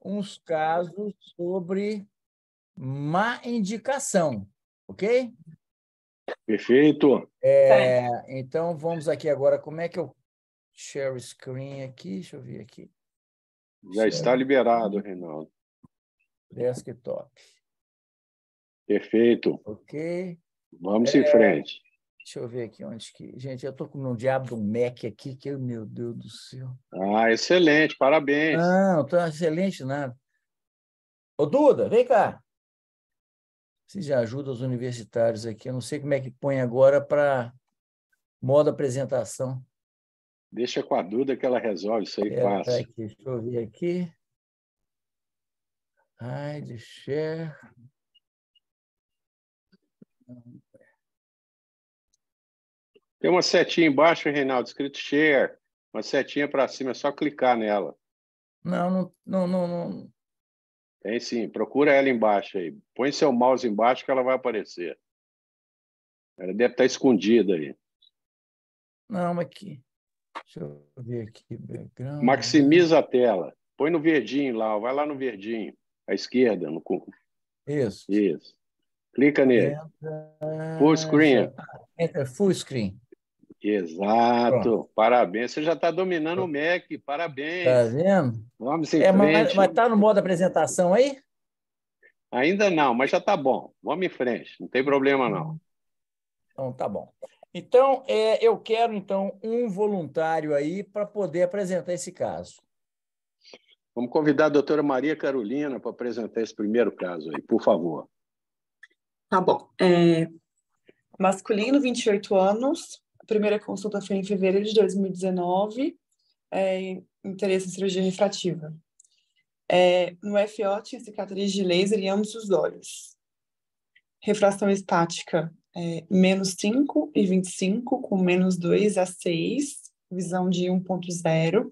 uns casos sobre má indicação, ok? Perfeito. Então, vamos aqui agora. Como é que eu share screen aqui? Deixa eu ver aqui. Já está liberado, Reinaldo. Desktop. Perfeito. Ok. Vamos em frente. Deixa eu ver aqui onde que... Gente, eu estou com um diabo de um Mac aqui, que, meu Deus do céu. Ah, excelente, parabéns. Não, tá excelente nada. Ô, Duda, vem cá. Você já ajuda os universitários aqui. Eu não sei como é que põe agora para modo apresentação. Deixa com a Duda que ela resolve isso aí fácil. Aqui, deixa eu ver aqui. Hide, share. Tem uma setinha embaixo, Reinaldo, escrito share. Uma setinha para cima, é só clicar nela. Não. Tem sim, procura ela embaixo aí. Põe seu mouse embaixo que ela vai aparecer. Ela deve estar escondida aí. Não, aqui. Deixa eu ver aqui. Background. Maximiza a tela. Põe no verdinho lá, vai lá no verdinho, à esquerda. Isso. Isso. Clica nele. Full screen. Entra full screen. Exato. Pronto. Parabéns. Você já está dominando o Mac. Parabéns. Tá vendo? Vamos em frente. Mas está no modo apresentação aí? Ainda não, mas já está bom. Vamos em frente. Não tem problema, não. Então, tá bom. Então, eu quero, então, um voluntário aí para poder apresentar esse caso. Vamos convidar a doutora Maria Carolina para apresentar esse primeiro caso aí, por favor. Tá bom. Masculino, 28 anos. A primeira consulta foi em fevereiro de 2019. Interesse em cirurgia refrativa. No FO tinha cicatriz de laser em ambos os olhos. Refração estática, -5 e 25, com -2 a 6, visão de 1.0.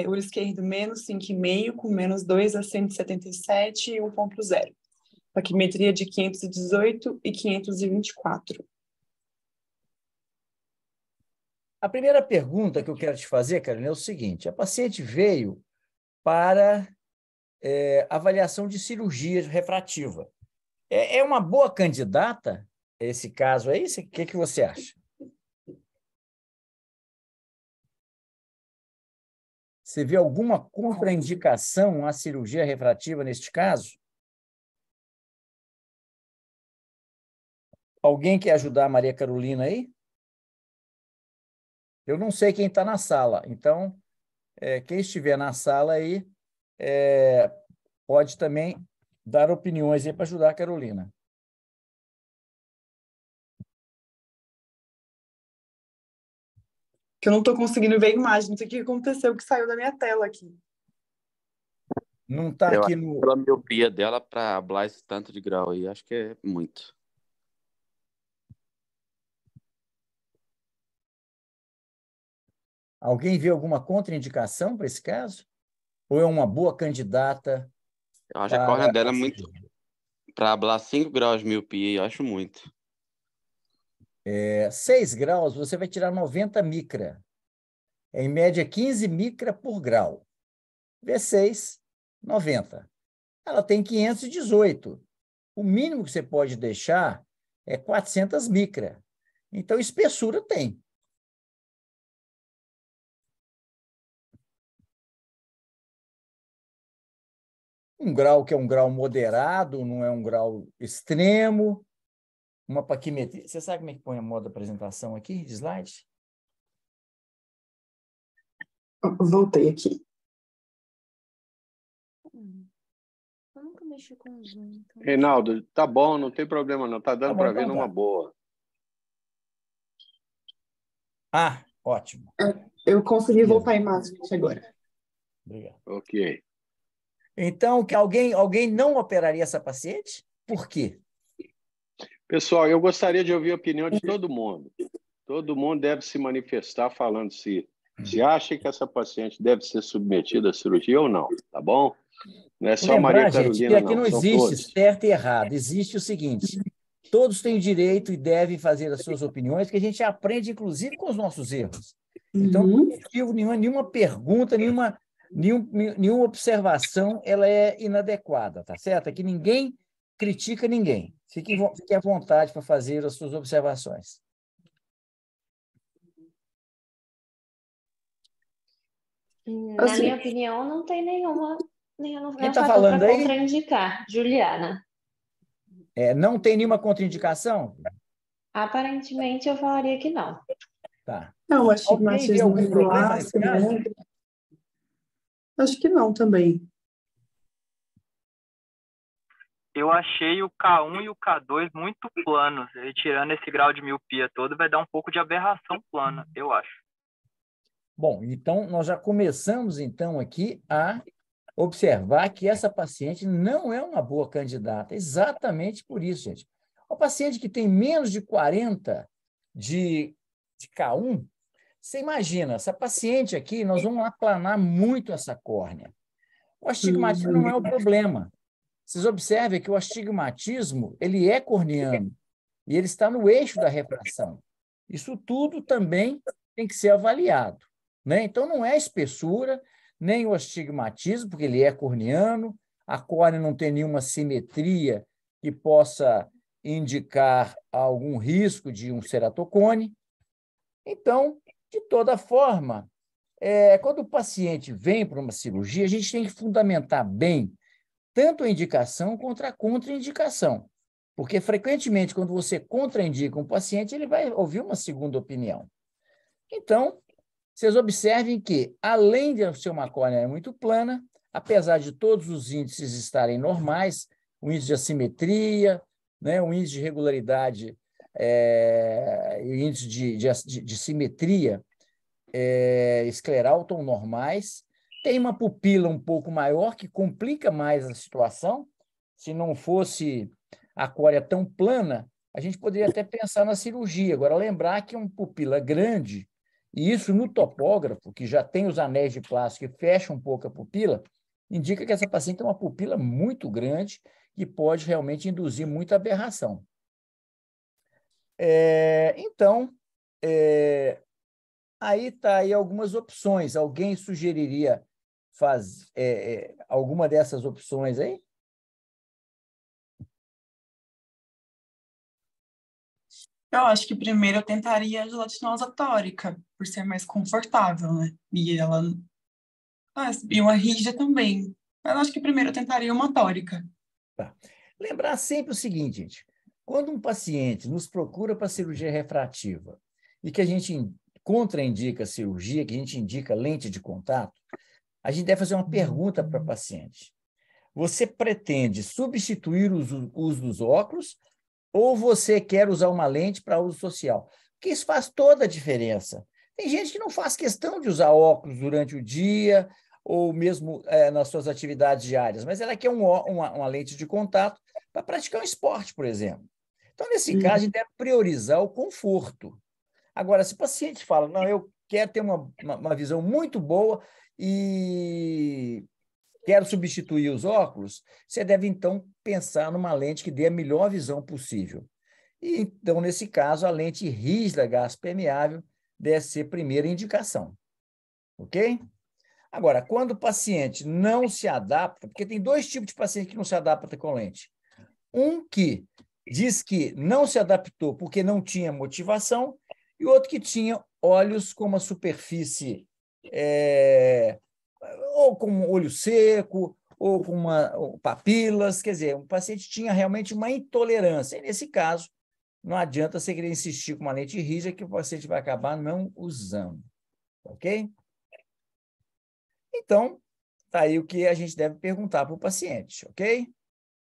Olho esquerdo, -5,5, com -2 a 177 e 1.0. Paquimetria de 518 e 524. A primeira pergunta que eu quero te fazer, Carolina, é o seguinte: a paciente veio para avaliação de cirurgia refrativa. É uma boa candidata esse caso aí? O que você acha? Você vê alguma contraindicação à cirurgia refrativa neste caso? Alguém quer ajudar a Maria Carolina aí? Eu não sei quem está na sala, então, quem estiver na sala aí pode também dar opiniões aí para ajudar a Carolina. Que eu não estou conseguindo ver a imagem, não sei o que aconteceu, que saiu da minha tela aqui. Não está aqui no... Pela miopia dela, para hablar esse tanto de grau aí, acho que é muito. Alguém vê alguma contraindicação para esse caso? Ou é uma boa candidata? Eu acho a córnea dela muito... Para hablar 5 graus de miopia, eu acho muito. 6 graus, você vai tirar 90 micra. Em média, 15 micra por grau. V6, 90. Ela tem 518. O mínimo que você pode deixar é 400 micra. Então, espessura tem. Um grau que é um grau moderado, não é um grau extremo. Uma paquimetria. Você sabe como é que põe a modo apresentação aqui, de slide? Voltei aqui. Eu nunca mexi com o Zoom. Então... Reinaldo, tá bom, não tem problema não. Tá dando para ver numa boa. Ah, ótimo. Eu consegui voltar a imagem agora. Obrigado. Ok. Então, que alguém não operaria essa paciente? Por quê? Pessoal, eu gostaria de ouvir a opinião de todo mundo. Todo mundo deve se manifestar falando se acha que essa paciente deve ser submetida à cirurgia ou não, tá bom? Não é só Maria Carolina, gente, que aqui não são existe todos. certo e errado. Existe o seguinte: todos têm o direito e devem fazer as suas opiniões, porque a gente aprende, inclusive, com os nossos erros. Então, não tem motivo nenhuma pergunta, nenhuma Nenhuma observação ela é inadequada, tá certo? Aqui ninguém critica ninguém. Fique à vontade para fazer as suas observações. Na minha opinião, não tem nenhuma Quem está fator falando para aí? contraindicar. Juliana. Não tem nenhuma contraindicação? Aparentemente, eu falaria que não. Tá. Não, o Alguém vê astigmatismo algum problema nesse regular, caso? né? Acho que não também. Eu achei o K1 e o K2 muito planos. E tirando esse grau de miopia todo, vai dar um pouco de aberração plana, eu acho. Bom, então nós já começamos então aqui a observar que essa paciente não é uma boa candidata, exatamente por isso, gente. O paciente que tem menos de 40 de K1, você imagina, essa paciente aqui, nós vamos aplanar muito essa córnea. O astigmatismo não é o problema. Vocês observem que o astigmatismo, ele é corneano e ele está no eixo da refração. Isso tudo também tem que ser avaliado, né? Então, não é a espessura, nem o astigmatismo, porque ele é corneano, a córnea não tem nenhuma simetria que possa indicar algum risco de um ceratocone. Então, de toda forma, quando o paciente vem para uma cirurgia, a gente tem que fundamentar bem tanto a indicação quanto a contraindicação. Porque, frequentemente, quando você contraindica um paciente, ele vai ouvir uma segunda opinião. Então, vocês observem que, além de ser uma córnea muito plana, apesar de todos os índices estarem normais, o índice de assimetria, né, o índice de regularidade, o índice de simetria escleral estão normais, tem uma pupila um pouco maior, que complica mais a situação. Se não fosse a córnea tão plana, a gente poderia até pensar na cirurgia. Agora, lembrar que uma pupila grande, e isso no topógrafo, que já tem os anéis de plástico que fecham um pouco a pupila, indica que essa paciente tem uma pupila muito grande e pode realmente induzir muita aberração. Então, aí está aí algumas opções. Alguém sugeriria alguma dessas opções aí? Eu acho que primeiro eu tentaria a gelatinosa tórica, por ser mais confortável, né? E uma rígida também. Mas eu acho que primeiro eu tentaria uma tórica. Tá. Lembrar sempre o seguinte, gente. Quando um paciente nos procura para cirurgia refrativa e que a gente contraindica a cirurgia, que a gente indica lente de contato, a gente deve fazer uma pergunta para o paciente. Você pretende substituir o uso dos óculos ou você quer usar uma lente para uso social? Porque isso faz toda a diferença. Tem gente que não faz questão de usar óculos durante o dia ou mesmo nas suas atividades diárias, mas ela quer uma lente de contato para praticar um esporte, por exemplo. Então, nesse caso, a gente deve priorizar o conforto. Agora, se o paciente fala, não, eu quero ter uma visão muito boa e quero substituir os óculos, você deve, então, pensar numa lente que dê a melhor visão possível. E, então, nesse caso, a lente rígida gás permeável deve ser a primeira indicação. Ok? Agora, quando o paciente não se adapta, porque tem dois tipos de paciente que não se adaptam com lente. Um que diz que não se adaptou porque não tinha motivação, e outro que tinha olhos com uma superfície ou com um olho seco, ou com papilas, quer dizer, o paciente tinha realmente uma intolerância. E, nesse caso, não adianta você querer insistir com uma lente rígida que o paciente vai acabar não usando. Ok? Então, está aí o que a gente deve perguntar para o paciente, ok?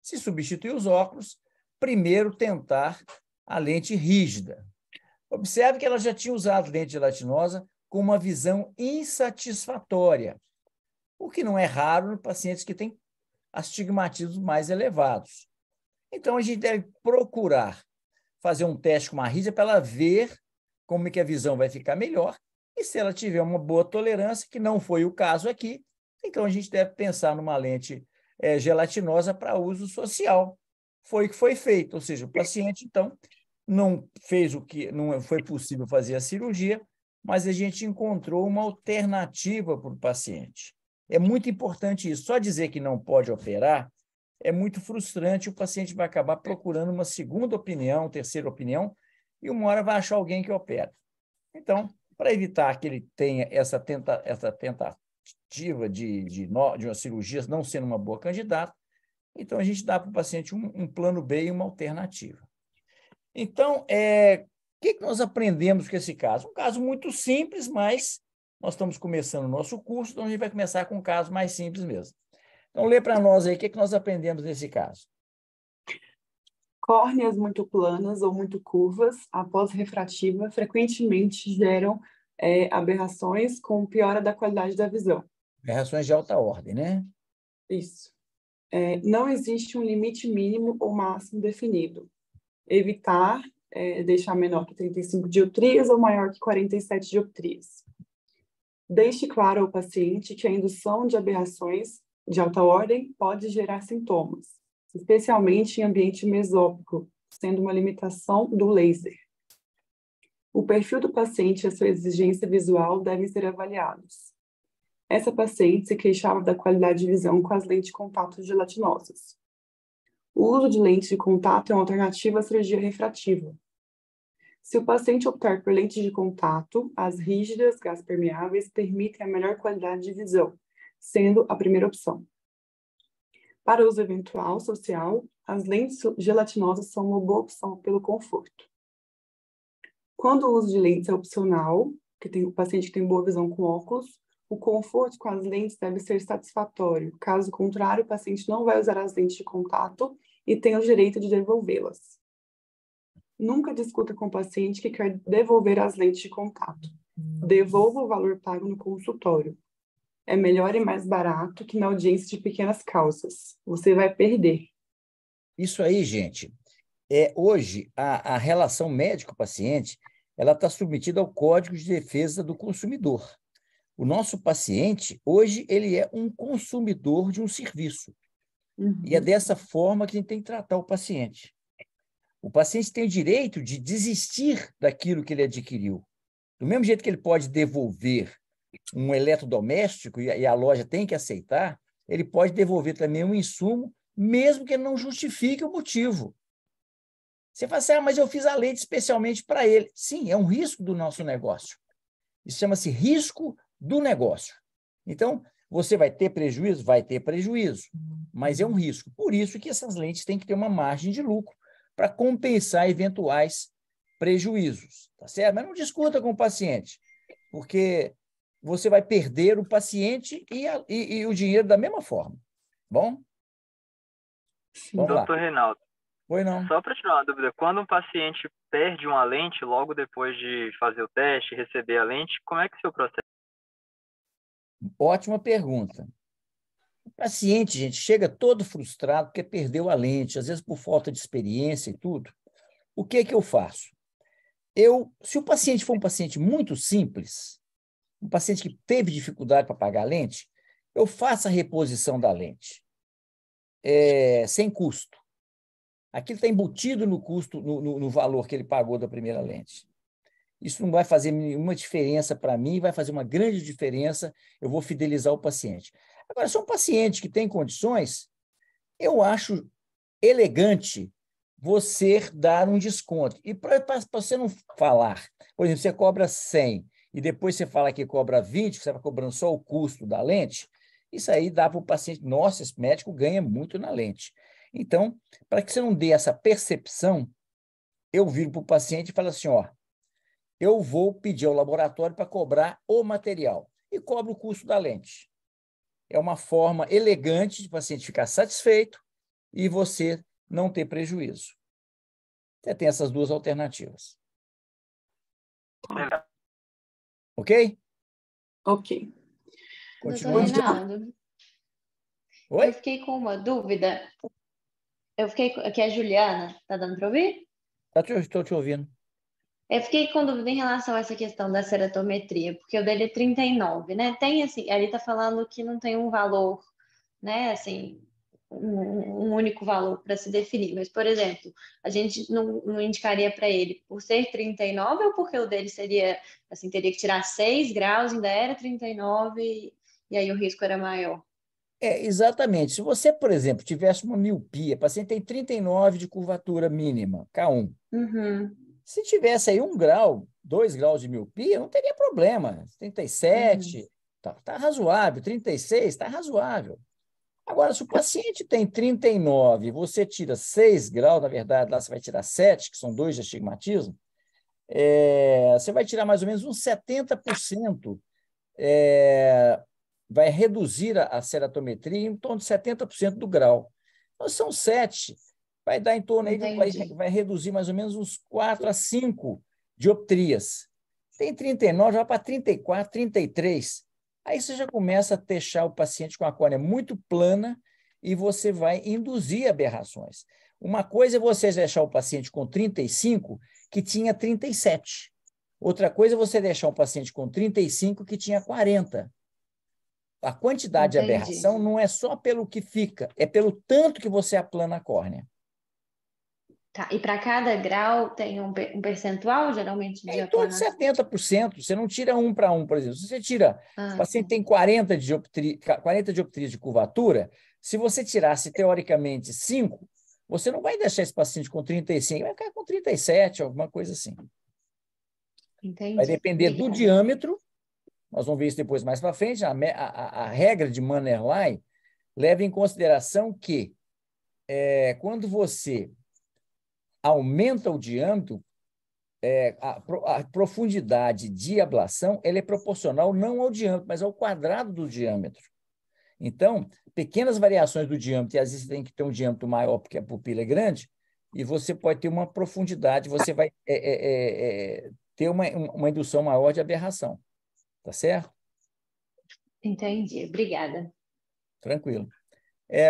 Se substituir os óculos, primeiro tentar a lente rígida. Observe que ela já tinha usado lente gelatinosa com uma visão insatisfatória, o que não é raro em pacientes que têm astigmatismos mais elevados. Então, a gente deve procurar fazer um teste com uma rígida para ela ver como é que a visão vai ficar melhor, e se ela tiver uma boa tolerância, que não foi o caso aqui, então a gente deve pensar numa lente gelatinosa para uso social. Foi o que foi feito, ou seja, o paciente, então, não fez o que não foi possível fazer a cirurgia, mas a gente encontrou uma alternativa para o paciente. é muito importante isso. Só dizer que não pode operar é muito frustrante, o paciente vai acabar procurando uma segunda opinião, terceira opinião, e uma hora vai achar alguém que opera. Então, para evitar que ele tenha essa tentativa de uma cirurgia não sendo uma boa candidata, então a gente dá para o paciente um plano B e uma alternativa. Então, o que nós aprendemos com esse caso? Um caso muito simples, mas nós estamos começando o nosso curso, então a gente vai começar com um caso mais simples mesmo. Então, lê para nós aí o que nós aprendemos nesse caso. Córneas muito planas ou muito curvas, após refrativa, frequentemente geram aberrações com piora da qualidade da visão. Aberrações de alta ordem, né? Isso. Não existe um limite mínimo ou máximo definido. Evitar deixar menor que 35 dioptrias ou maior que 47 dioptrias. Deixe claro ao paciente que a indução de aberrações de alta ordem pode gerar sintomas, especialmente em ambiente mesópico, sendo uma limitação do laser. O perfil do paciente e a sua exigência visual devem ser avaliados. Essa paciente se queixava da qualidade de visão com as lentes de contato gelatinosas. O uso de lentes de contato é uma alternativa à cirurgia refrativa. Se o paciente optar por lentes de contato, as rígidas, gás permeáveis, permitem a melhor qualidade de visão, sendo a primeira opção. Para uso eventual social, as lentes gelatinosas são uma boa opção pelo conforto. Quando o uso de lentes é opcional, o paciente que tem boa visão com óculos, o conforto com as lentes deve ser satisfatório. Caso contrário, o paciente não vai usar as lentes de contato e tem o direito de devolvê-las. Nunca discuta com o paciente que quer devolver as lentes de contato. Devolva o valor pago no consultório. É melhor e mais barato que na audiência de pequenas causas. Você vai perder. Isso aí, gente. Hoje, a relação médico-paciente ela está submetida ao Código de Defesa do Consumidor. O nosso paciente, hoje, ele é um consumidor de um serviço. E é dessa forma que a gente tem que tratar o paciente. O paciente tem o direito de desistir daquilo que ele adquiriu. Do mesmo jeito que ele pode devolver um eletrodoméstico e a loja tem que aceitar, ele pode devolver também um insumo, mesmo que ele não justifique o motivo. Você fala assim, mas eu fiz a lente especialmente para ele. Sim, é um risco do nosso negócio. Isso chama-se risco do negócio. Então, você vai ter prejuízo? Vai ter prejuízo, mas é um risco. Por isso que essas lentes têm que ter uma margem de lucro para compensar eventuais prejuízos, tá certo? Mas não discuta com o paciente, porque você vai perder o paciente e o dinheiro da mesma forma. Bom? Vamos lá. Doutor Reinaldo, Oi, não. só para tirar uma dúvida, quando um paciente perde uma lente logo depois de fazer o teste, receber a lente, como é que é o seu processo? Ótima pergunta. O paciente, gente, chega todo frustrado porque perdeu a lente, às vezes por falta de experiência e tudo. O que eu faço? Se o paciente for um paciente muito simples, um paciente que teve dificuldade para pagar a lente, eu faço a reposição da lente, sem custo. Aquilo está embutido no custo, no valor que ele pagou da primeira lente. Isso não vai fazer nenhuma diferença para mim, vai fazer uma grande diferença, eu vou fidelizar o paciente. Agora, se é um paciente que tem condições, eu acho elegante você dar um desconto. E para você não falar, por exemplo, você cobra 100 e depois você fala que cobra 20, você vai cobrando só o custo da lente, isso aí dá para o paciente, nossa, esse médico ganha muito na lente. Então, para que você não dê essa percepção, eu viro para o paciente e falo assim, eu vou pedir ao laboratório para cobrar o material e cobro o custo da lente. É uma forma elegante de o paciente ficar satisfeito e você não ter prejuízo. Você tem essas duas alternativas. Ok? Doutor Ok. Continuamos. Reinaldo, Oi? eu fiquei com uma dúvida. Aqui é a Juliana, tá dando para ouvir? Estou te ouvindo. Eu fiquei com dúvida em relação a essa questão da ceratometria, porque o dele é 39, né? Tem assim, ele tá falando que não tem um valor, né, assim, um único valor para se definir, mas, por exemplo, a gente não indicaria para ele por ser 39 ou porque o dele seria, assim, teria que tirar 6 graus, ainda era 39 e aí o risco era maior. Exatamente. Se você, por exemplo, tivesse uma miopia, o paciente tem 39 de curvatura mínima, K1. Uhum. Se tivesse aí 1 grau, 2 graus de miopia, não teria problema. 37, tá razoável. 36, está razoável. Agora, se o paciente tem 39, você tira 6 graus, na verdade, lá você vai tirar 7, que são 2 de astigmatismo, você vai tirar mais ou menos uns 70%, vai reduzir a ceratometria em torno de 70% do grau. Então, são 7, vai dar em torno aí, vai reduzir mais ou menos uns 4 a 5 dioptrias. Tem 39, vai para 34, 33. Aí você já começa a deixar o paciente com a córnea muito plana e você vai induzir aberrações. Uma coisa é você deixar o paciente com 35 que tinha 37. Outra coisa é você deixar um paciente com 35 que tinha 40. A quantidade de aberração não é só pelo que fica, é pelo tanto que você aplana a córnea. Tá. E para cada grau tem um percentual, geralmente, de em torno de 70%. Você não tira 1 para 1, por exemplo. Se você tira, o paciente tem 40 dioptrias de curvatura, se você tirasse, teoricamente, 5, você não vai deixar esse paciente com 35, vai ficar com 37, alguma coisa assim. Entendi. Vai depender do diâmetro. Nós vamos ver isso depois mais para frente. A regra de Mannerlein leva em consideração que quando você aumenta o diâmetro, a profundidade de ablação ela é proporcional não ao diâmetro, mas ao quadrado do diâmetro. Então, pequenas variações do diâmetro, e às vezes você tem que ter um diâmetro maior porque a pupila é grande, e você pode ter uma profundidade, você vai ter uma indução maior de aberração. Tá certo? Entendi. Obrigada. Tranquilo.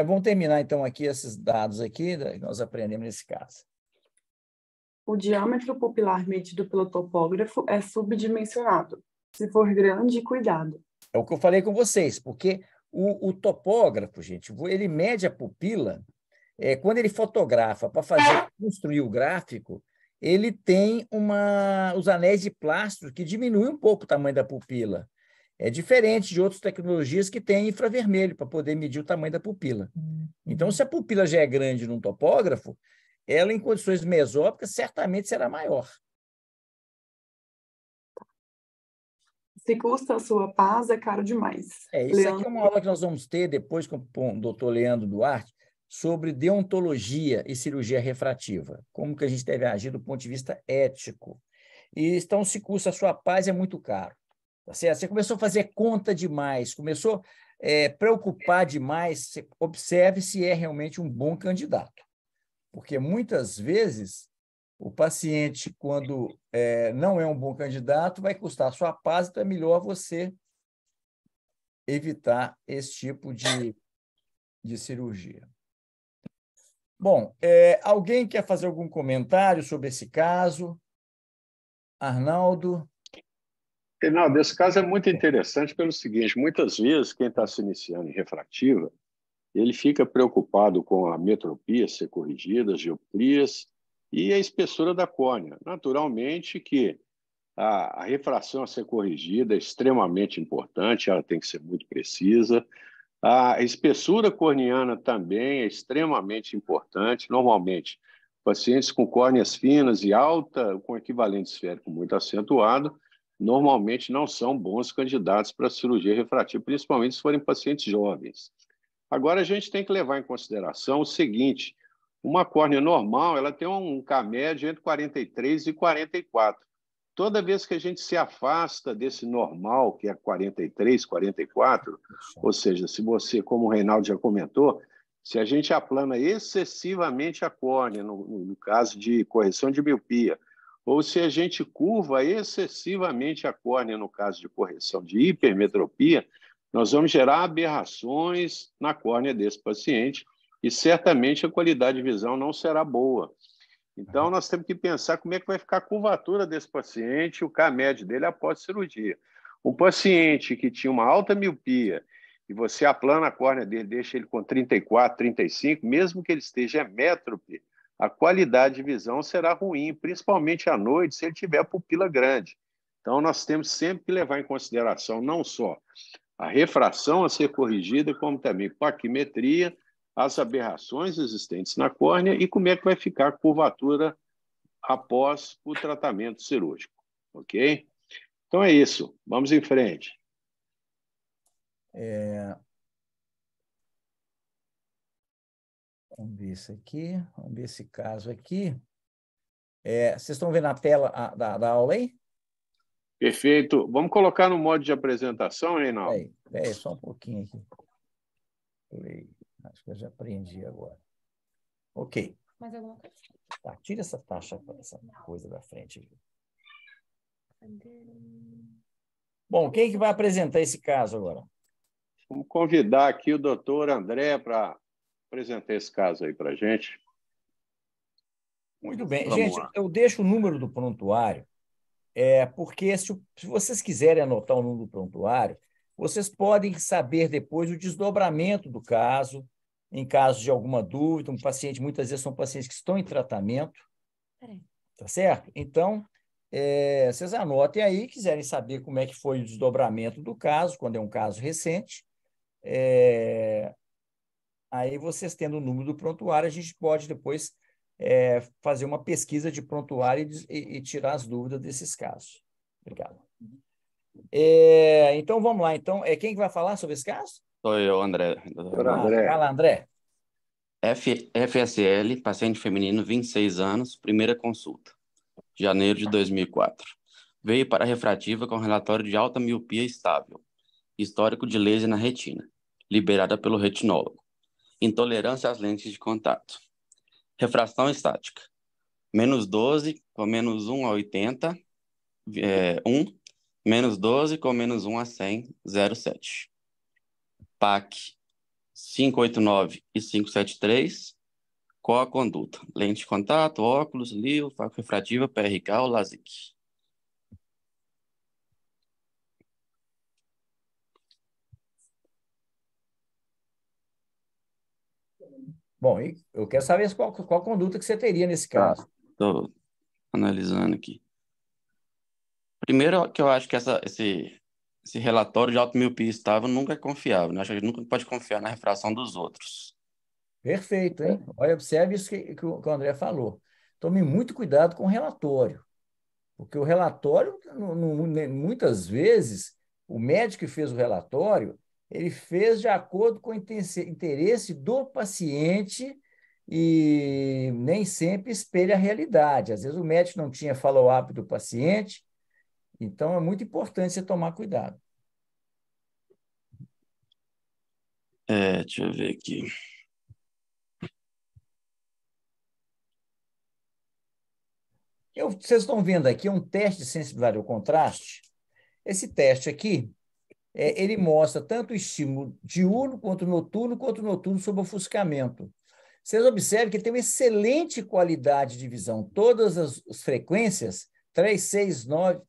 Vamos terminar, então, aqui esses dados aqui que nós aprendemos nesse caso. O diâmetro pupilar medido pelo topógrafo é subdimensionado. Se for grande, cuidado. É o que eu falei com vocês, porque o topógrafo, gente, ele mede a pupila, quando ele fotografa para construir o gráfico, ele tem os anéis de plástico que diminuem um pouco o tamanho da pupila. É diferente de outras tecnologias que têm infravermelho para poder medir o tamanho da pupila. Então, se a pupila já é grande num topógrafo, ela, em condições mesópicas, certamente será maior. Se custa a sua paz, é caro demais. Isso aqui é uma aula que nós vamos ter depois com o doutor Leandro Duarte sobre deontologia e cirurgia refrativa, como que a gente deve agir do ponto de vista ético. E então, se custa a sua paz, é muito caro. Tá certo? Você começou a fazer conta demais, começou a preocupar demais, observe se é realmente um bom candidato. Porque muitas vezes o paciente, quando não é um bom candidato, vai custar a sua paz, então é melhor você evitar esse tipo de cirurgia. Bom, alguém quer fazer algum comentário sobre esse caso? Arnaldo? Reinaldo, esse caso é muito interessante pelo seguinte, muitas vezes quem está se iniciando em refrativa, ele fica preocupado com a metropia ser corrigida, as dioptrias e a espessura da córnea. Naturalmente que a refração a ser corrigida é extremamente importante, ela tem que ser muito precisa. A espessura corneana também é extremamente importante. Normalmente, pacientes com córneas finas e alta, com equivalente esférico muito acentuado, normalmente não são bons candidatos para cirurgia refrativa, principalmente se forem pacientes jovens. Agora, a gente tem que levar em consideração o seguinte, uma córnea normal ela tem um K-médio entre 43 e 44. Toda vez que a gente se afasta desse normal, que é 43, 44, ou seja, se você, como o Reinaldo já comentou, se a gente aplana excessivamente a córnea, no caso de correção de miopia, ou se a gente curva excessivamente a córnea, no caso de correção de hipermetropia, nós vamos gerar aberrações na córnea desse paciente e certamente a qualidade de visão não será boa. Então, nós temos que pensar como é que vai ficar a curvatura desse paciente, o K-médio dele após a cirurgia. Um paciente que tinha uma alta miopia e você aplana a córnea dele, deixa ele com 34, 35, mesmo que ele esteja hemétrope, a qualidade de visão será ruim, principalmente à noite, se ele tiver a pupila grande. Então, nós temos sempre que levar em consideração não só a refração a ser corrigida, como também paquimetria, as aberrações existentes na córnea e como é que vai ficar a curvatura após o tratamento cirúrgico. Ok? Então é isso. Vamos em frente. Vamos ver isso aqui. Vamos ver esse caso aqui. Vocês estão vendo a tela da aula aí? Perfeito. Vamos colocar no modo de apresentação, Reinaldo? Peraí, só um pouquinho aqui. Acho que eu já aprendi agora. Ok. Mais alguma coisa? Tá, tira essa taxa, essa coisa da frente aqui. Bom, quem que vai apresentar esse caso agora? Vamos convidar aqui o doutor André para apresentar esse caso aí para a gente. Muito bem. Vamos Gente, lá. eu deixo o número do prontuário, porque se vocês quiserem anotar o número do prontuário, vocês podem saber depois o desdobramento do caso, em caso de alguma dúvida. Um paciente, muitas vezes são pacientes que estão em tratamento, tá certo? Então, vocês anotem aí, quiserem saber como é que foi o desdobramento do caso, quando é um caso recente. Aí vocês tendo o número do prontuário, a gente pode depois fazer uma pesquisa de prontuário e tirar as dúvidas desses casos. Obrigado. Então, vamos lá. Então, quem que vai falar sobre esse caso? Sou eu, André. Fala, André. FSL, paciente feminino, 26 anos, primeira consulta, janeiro de 2004. Veio para a refrativa com relatório de alta miopia estável, histórico de laser na retina, liberada pelo retinólogo, intolerância às lentes de contato. Refração estática, menos 12 com menos 1 a 80, 1, menos 12 com menos 1 a 100, 0,7. PAC 589 e 573, qual a conduta? Lente de contato, óculos, LIO, faco refrativa, PRK ou LASIK? Bom, eu quero saber qual conduta que você teria nesse caso. Estou analisando aqui. Primeiro, que eu acho que esse relatório de automiopia estável nunca é confiável, né? Acho que a gente nunca pode confiar na refração dos outros. Perfeito, hein? Olha, observe isso que o André falou. Tome muito cuidado com o relatório, porque o relatório, muitas vezes, o médico que fez o relatório, ele fez de acordo com o interesse do paciente e nem sempre espelha a realidade. Às vezes o médico não tinha follow-up do paciente, então é muito importante você tomar cuidado. Deixa eu ver aqui. Vocês estão vendo aqui um teste de sensibilidade ao contraste. Esse teste aqui, ele mostra tanto o estímulo diurno quanto noturno sob ofuscamento. Vocês observam que ele tem uma excelente qualidade de visão. Todas as frequências, 3, 6, 9,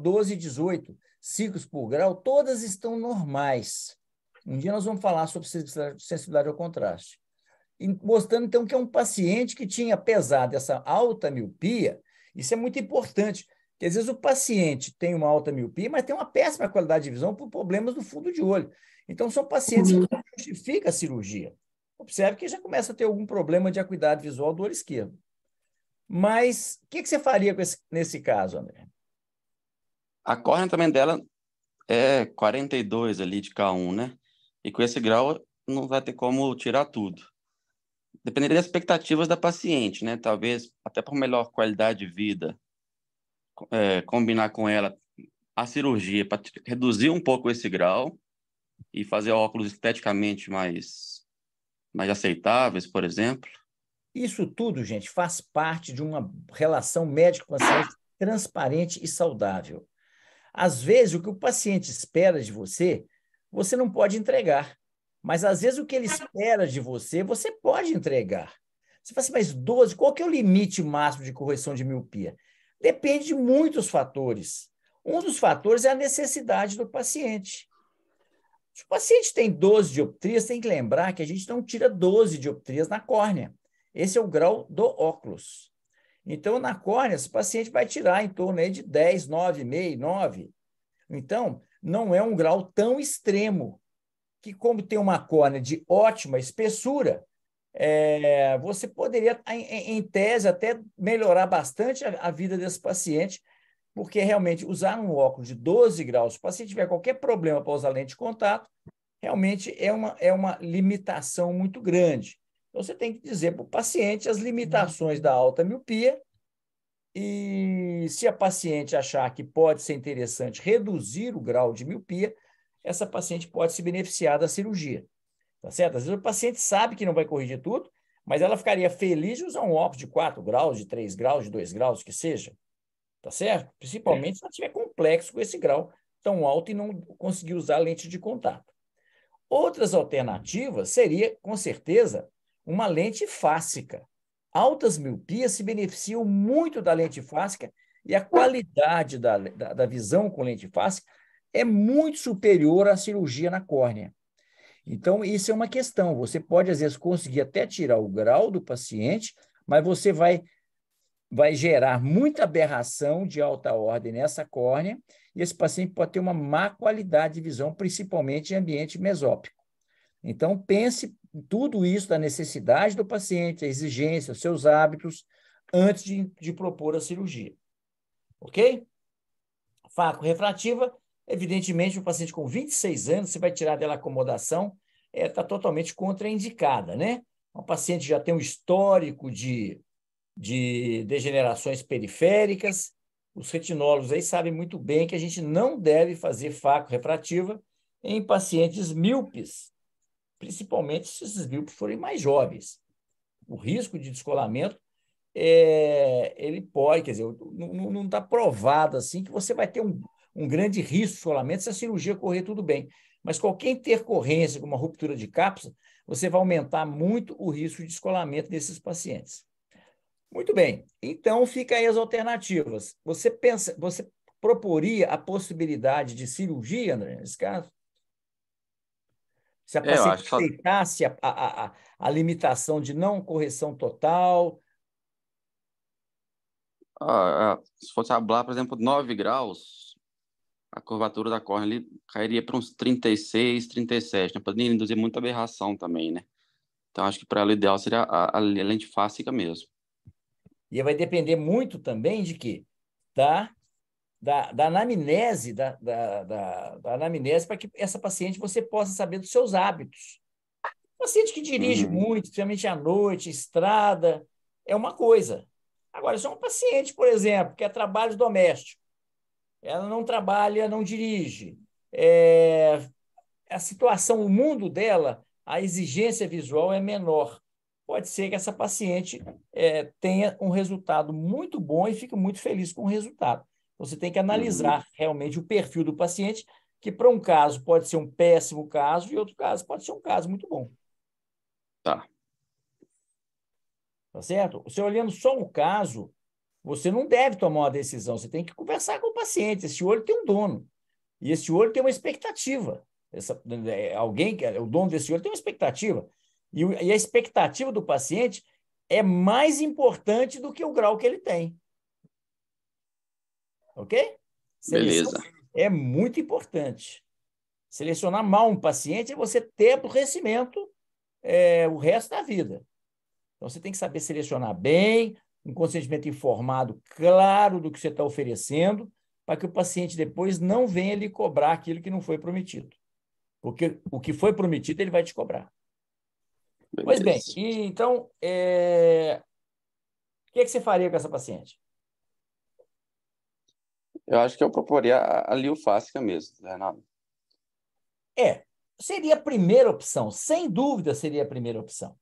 12 e 18 ciclos por grau, todas estão normais. Um dia nós vamos falar sobre sensibilidade ao contraste. Mostrando, então, que é um paciente que tinha, apesar dessa alta miopia, isso é muito importante, porque às vezes o paciente tem uma alta miopia, mas tem uma péssima qualidade de visão por problemas do fundo de olho. Então, são pacientes que não justificam a cirurgia. Observe que já começa a ter algum problema de acuidade visual do olho esquerdo. Mas o que você faria nesse caso, André? A córnea também dela é 42 ali de K1, né? E com esse grau não vai ter como tirar tudo. Dependendo das expectativas da paciente, né? Talvez até por melhor qualidade de vida, combinar com ela a cirurgia para reduzir um pouco esse grau e fazer óculos esteticamente mais aceitáveis, por exemplo. Isso tudo, gente, faz parte de uma relação médico-paciente transparente e saudável. Às vezes, o que o paciente espera de você, você não pode entregar. Mas, às vezes, o que ele espera de você, você pode entregar. Você fala assim, mas 12, qual que é o limite máximo de correção de miopia? Depende de muitos fatores. Um dos fatores é a necessidade do paciente. Se o paciente tem 12 dioptrias, tem que lembrar que a gente não tira 12 dioptrias na córnea. Esse é o grau do óculos. Então, na córnea, esse paciente vai tirar em torno aí de 10, 9,5, 9. Então, não é um grau tão extremo, que como tem uma córnea de ótima espessura, você poderia, em tese, até melhorar bastante a vida desse paciente, porque realmente usar um óculos de 12 graus, se o paciente tiver qualquer problema para usar lente de contato, realmente é uma limitação muito grande. Então, você tem que dizer para o paciente as limitações da alta miopia e, se a paciente achar que pode ser interessante reduzir o grau de miopia, essa paciente pode se beneficiar da cirurgia. Tá certo? Às vezes o paciente sabe que não vai corrigir tudo, mas ela ficaria feliz de usar um óculos de 4 graus, de 3 graus, de 2 graus, que seja. Tá certo? Principalmente se ela tiver complexo com esse grau tão alto e não conseguir usar lente de contato. Outras alternativas seria, com certeza, uma lente fásica. Altas miopias se beneficiam muito da lente fásica e a qualidade da visão com lente fásica é muito superior à cirurgia na córnea. Então, isso é uma questão. Você pode, às vezes, conseguir até tirar o grau do paciente, mas você vai gerar muita aberração de alta ordem nessa córnea, e esse paciente pode ter uma má qualidade de visão, principalmente em ambiente mesópico. Então, pense tudo isso da necessidade do paciente, a exigência, os seus hábitos, antes de propor a cirurgia. Ok? Faco refrativa, evidentemente, o paciente com 26 anos, você vai tirar dela a acomodação, está totalmente contraindicada, né? O paciente já tem um histórico de degenerações periféricas. Os retinólogos aí sabem muito bem que a gente não deve fazer faco refrativa em pacientes míopes, principalmente se esses míopes forem mais jovens. O risco de descolamento, ele pode, quer dizer, não está provado assim que você vai ter um grande risco de descolamento se a cirurgia correr tudo bem. Mas qualquer intercorrência com uma ruptura de cápsula, você vai aumentar muito o risco de descolamento desses pacientes. Muito bem, então fica aí as alternativas. Você proporia a possibilidade de cirurgia, André, nesse caso? Se a paciente aceitasse a limitação de não correção total? Se fosse hablar, por exemplo, 9 graus, a curvatura da córnea ali cairia para uns 36, 37, né? Poderia induzir muita aberração também, né? Então, acho que para ela o ideal seria a lente fásica mesmo. E vai depender muito também de quê? Da anamnese, da anamnese, para que essa paciente você possa saber dos seus hábitos. Paciente que dirige muito, especialmente à noite, estrada, é uma coisa. Agora, se é um paciente, por exemplo, que é trabalho doméstico, ela não trabalha, não dirige, a situação, o mundo dela, a exigência visual é menor. Pode ser que essa paciente tenha um resultado muito bom e fique muito feliz com o resultado. Você tem que analisar realmente o perfil do paciente, que para um caso pode ser um péssimo caso e outro caso pode ser um caso muito bom. Tá. Tá certo? Você olhando só o caso, você não deve tomar uma decisão, você tem que conversar com o paciente. Esse olho tem um dono, e esse olho tem uma expectativa. Alguém, o dono desse olho, tem uma expectativa. E a expectativa do paciente é mais importante do que o grau que ele tem. Ok? Seleção Beleza. é muito importante. Selecionar mal um paciente é você ter aborrecimento o resto da vida. Então, você tem que saber selecionar bem, um consentimento informado, claro do que você está oferecendo, para que o paciente depois não venha lhe cobrar aquilo que não foi prometido. Porque o que foi prometido, ele vai te cobrar. Beleza. Pois bem, então, o que você faria com essa paciente? Eu acho que eu proporia a liofásica mesmo, Renato. Seria a primeira opção, sem dúvida seria a primeira opção.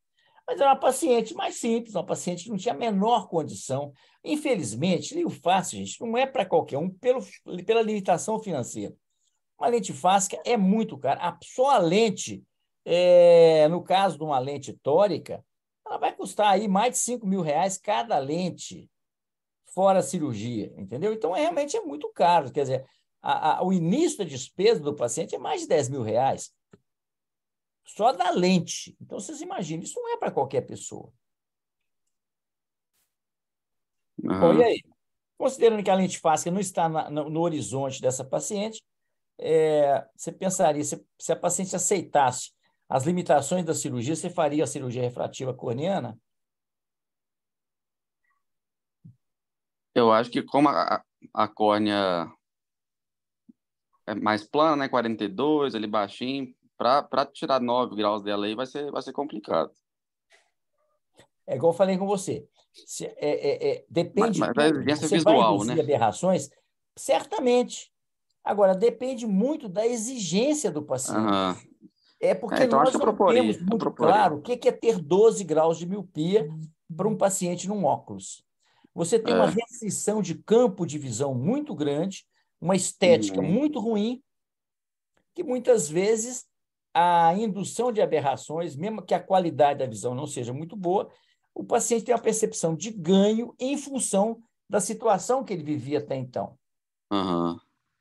Mas era uma paciente mais simples, uma paciente que não tinha a menor condição. Infelizmente, liofásica, gente, não é para qualquer um, pela limitação financeira. Uma lente fásica é muito cara. Só a lente, no caso de uma lente tórica, ela vai custar aí mais de R$5.000 cada lente, fora a cirurgia, entendeu? Então, realmente é muito caro. Quer dizer, o início da despesa do paciente é mais de R$10.000. Só da lente. Então, vocês imaginam, isso não é para qualquer pessoa. Bom, e aí? Considerando que a lente fásica não está no horizonte dessa paciente, você pensaria, se a paciente aceitasse as limitações da cirurgia, você faria a cirurgia refrativa corneana? Eu acho que como a córnea é mais plana, né, 42, ali baixinho, para tirar 9 graus dela aí vai ser complicado. É igual eu falei com você. Depende Mas a tudo. exigência Você vai visual, né? induzir aberrações? Certamente. Agora, depende muito da exigência do paciente. Aham. É porque Então acho nós que eu não temos proporia. muito claro o que é ter 12 graus de miopia para um paciente num óculos. Você tem uma É. restrição de campo de visão muito grande, uma estética Uhum. muito ruim, que muitas vezes a indução de aberrações, mesmo que a qualidade da visão não seja muito boa, o paciente tem uma percepção de ganho em função da situação que ele vivia até então. Aham.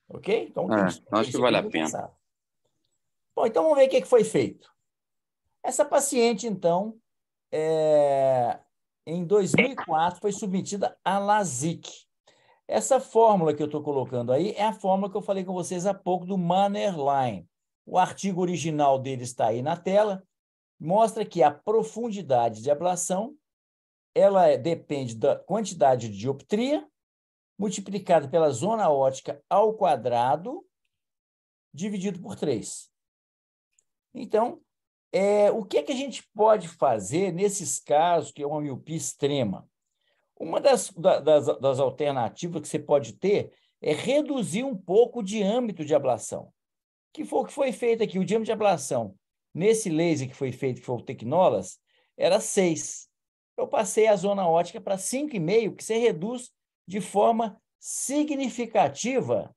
Ok? Então, tem isso Acho que tem vale que a ser pena. pensado. Bom, então vamos ver o que foi feito. Essa paciente, então, em 2004, foi submetida a LASIK. Essa fórmula que eu estou colocando aí é a fórmula que eu falei com vocês há pouco do Mannerline. O artigo original dele está aí na tela. Mostra que a profundidade de ablação ela depende da quantidade de dioptria multiplicada pela zona óptica ao quadrado dividido por 3. Então, o que é que a gente pode fazer nesses casos que é uma miopia extrema? Uma das alternativas que você pode ter é reduzir um pouco o diâmetro de ablação. Que foi o que foi feito aqui. O diâmetro de ablação nesse laser que foi feito, que foi o Tecnolas, era 6. Eu passei a zona óptica para 5,5, que você reduz de forma significativa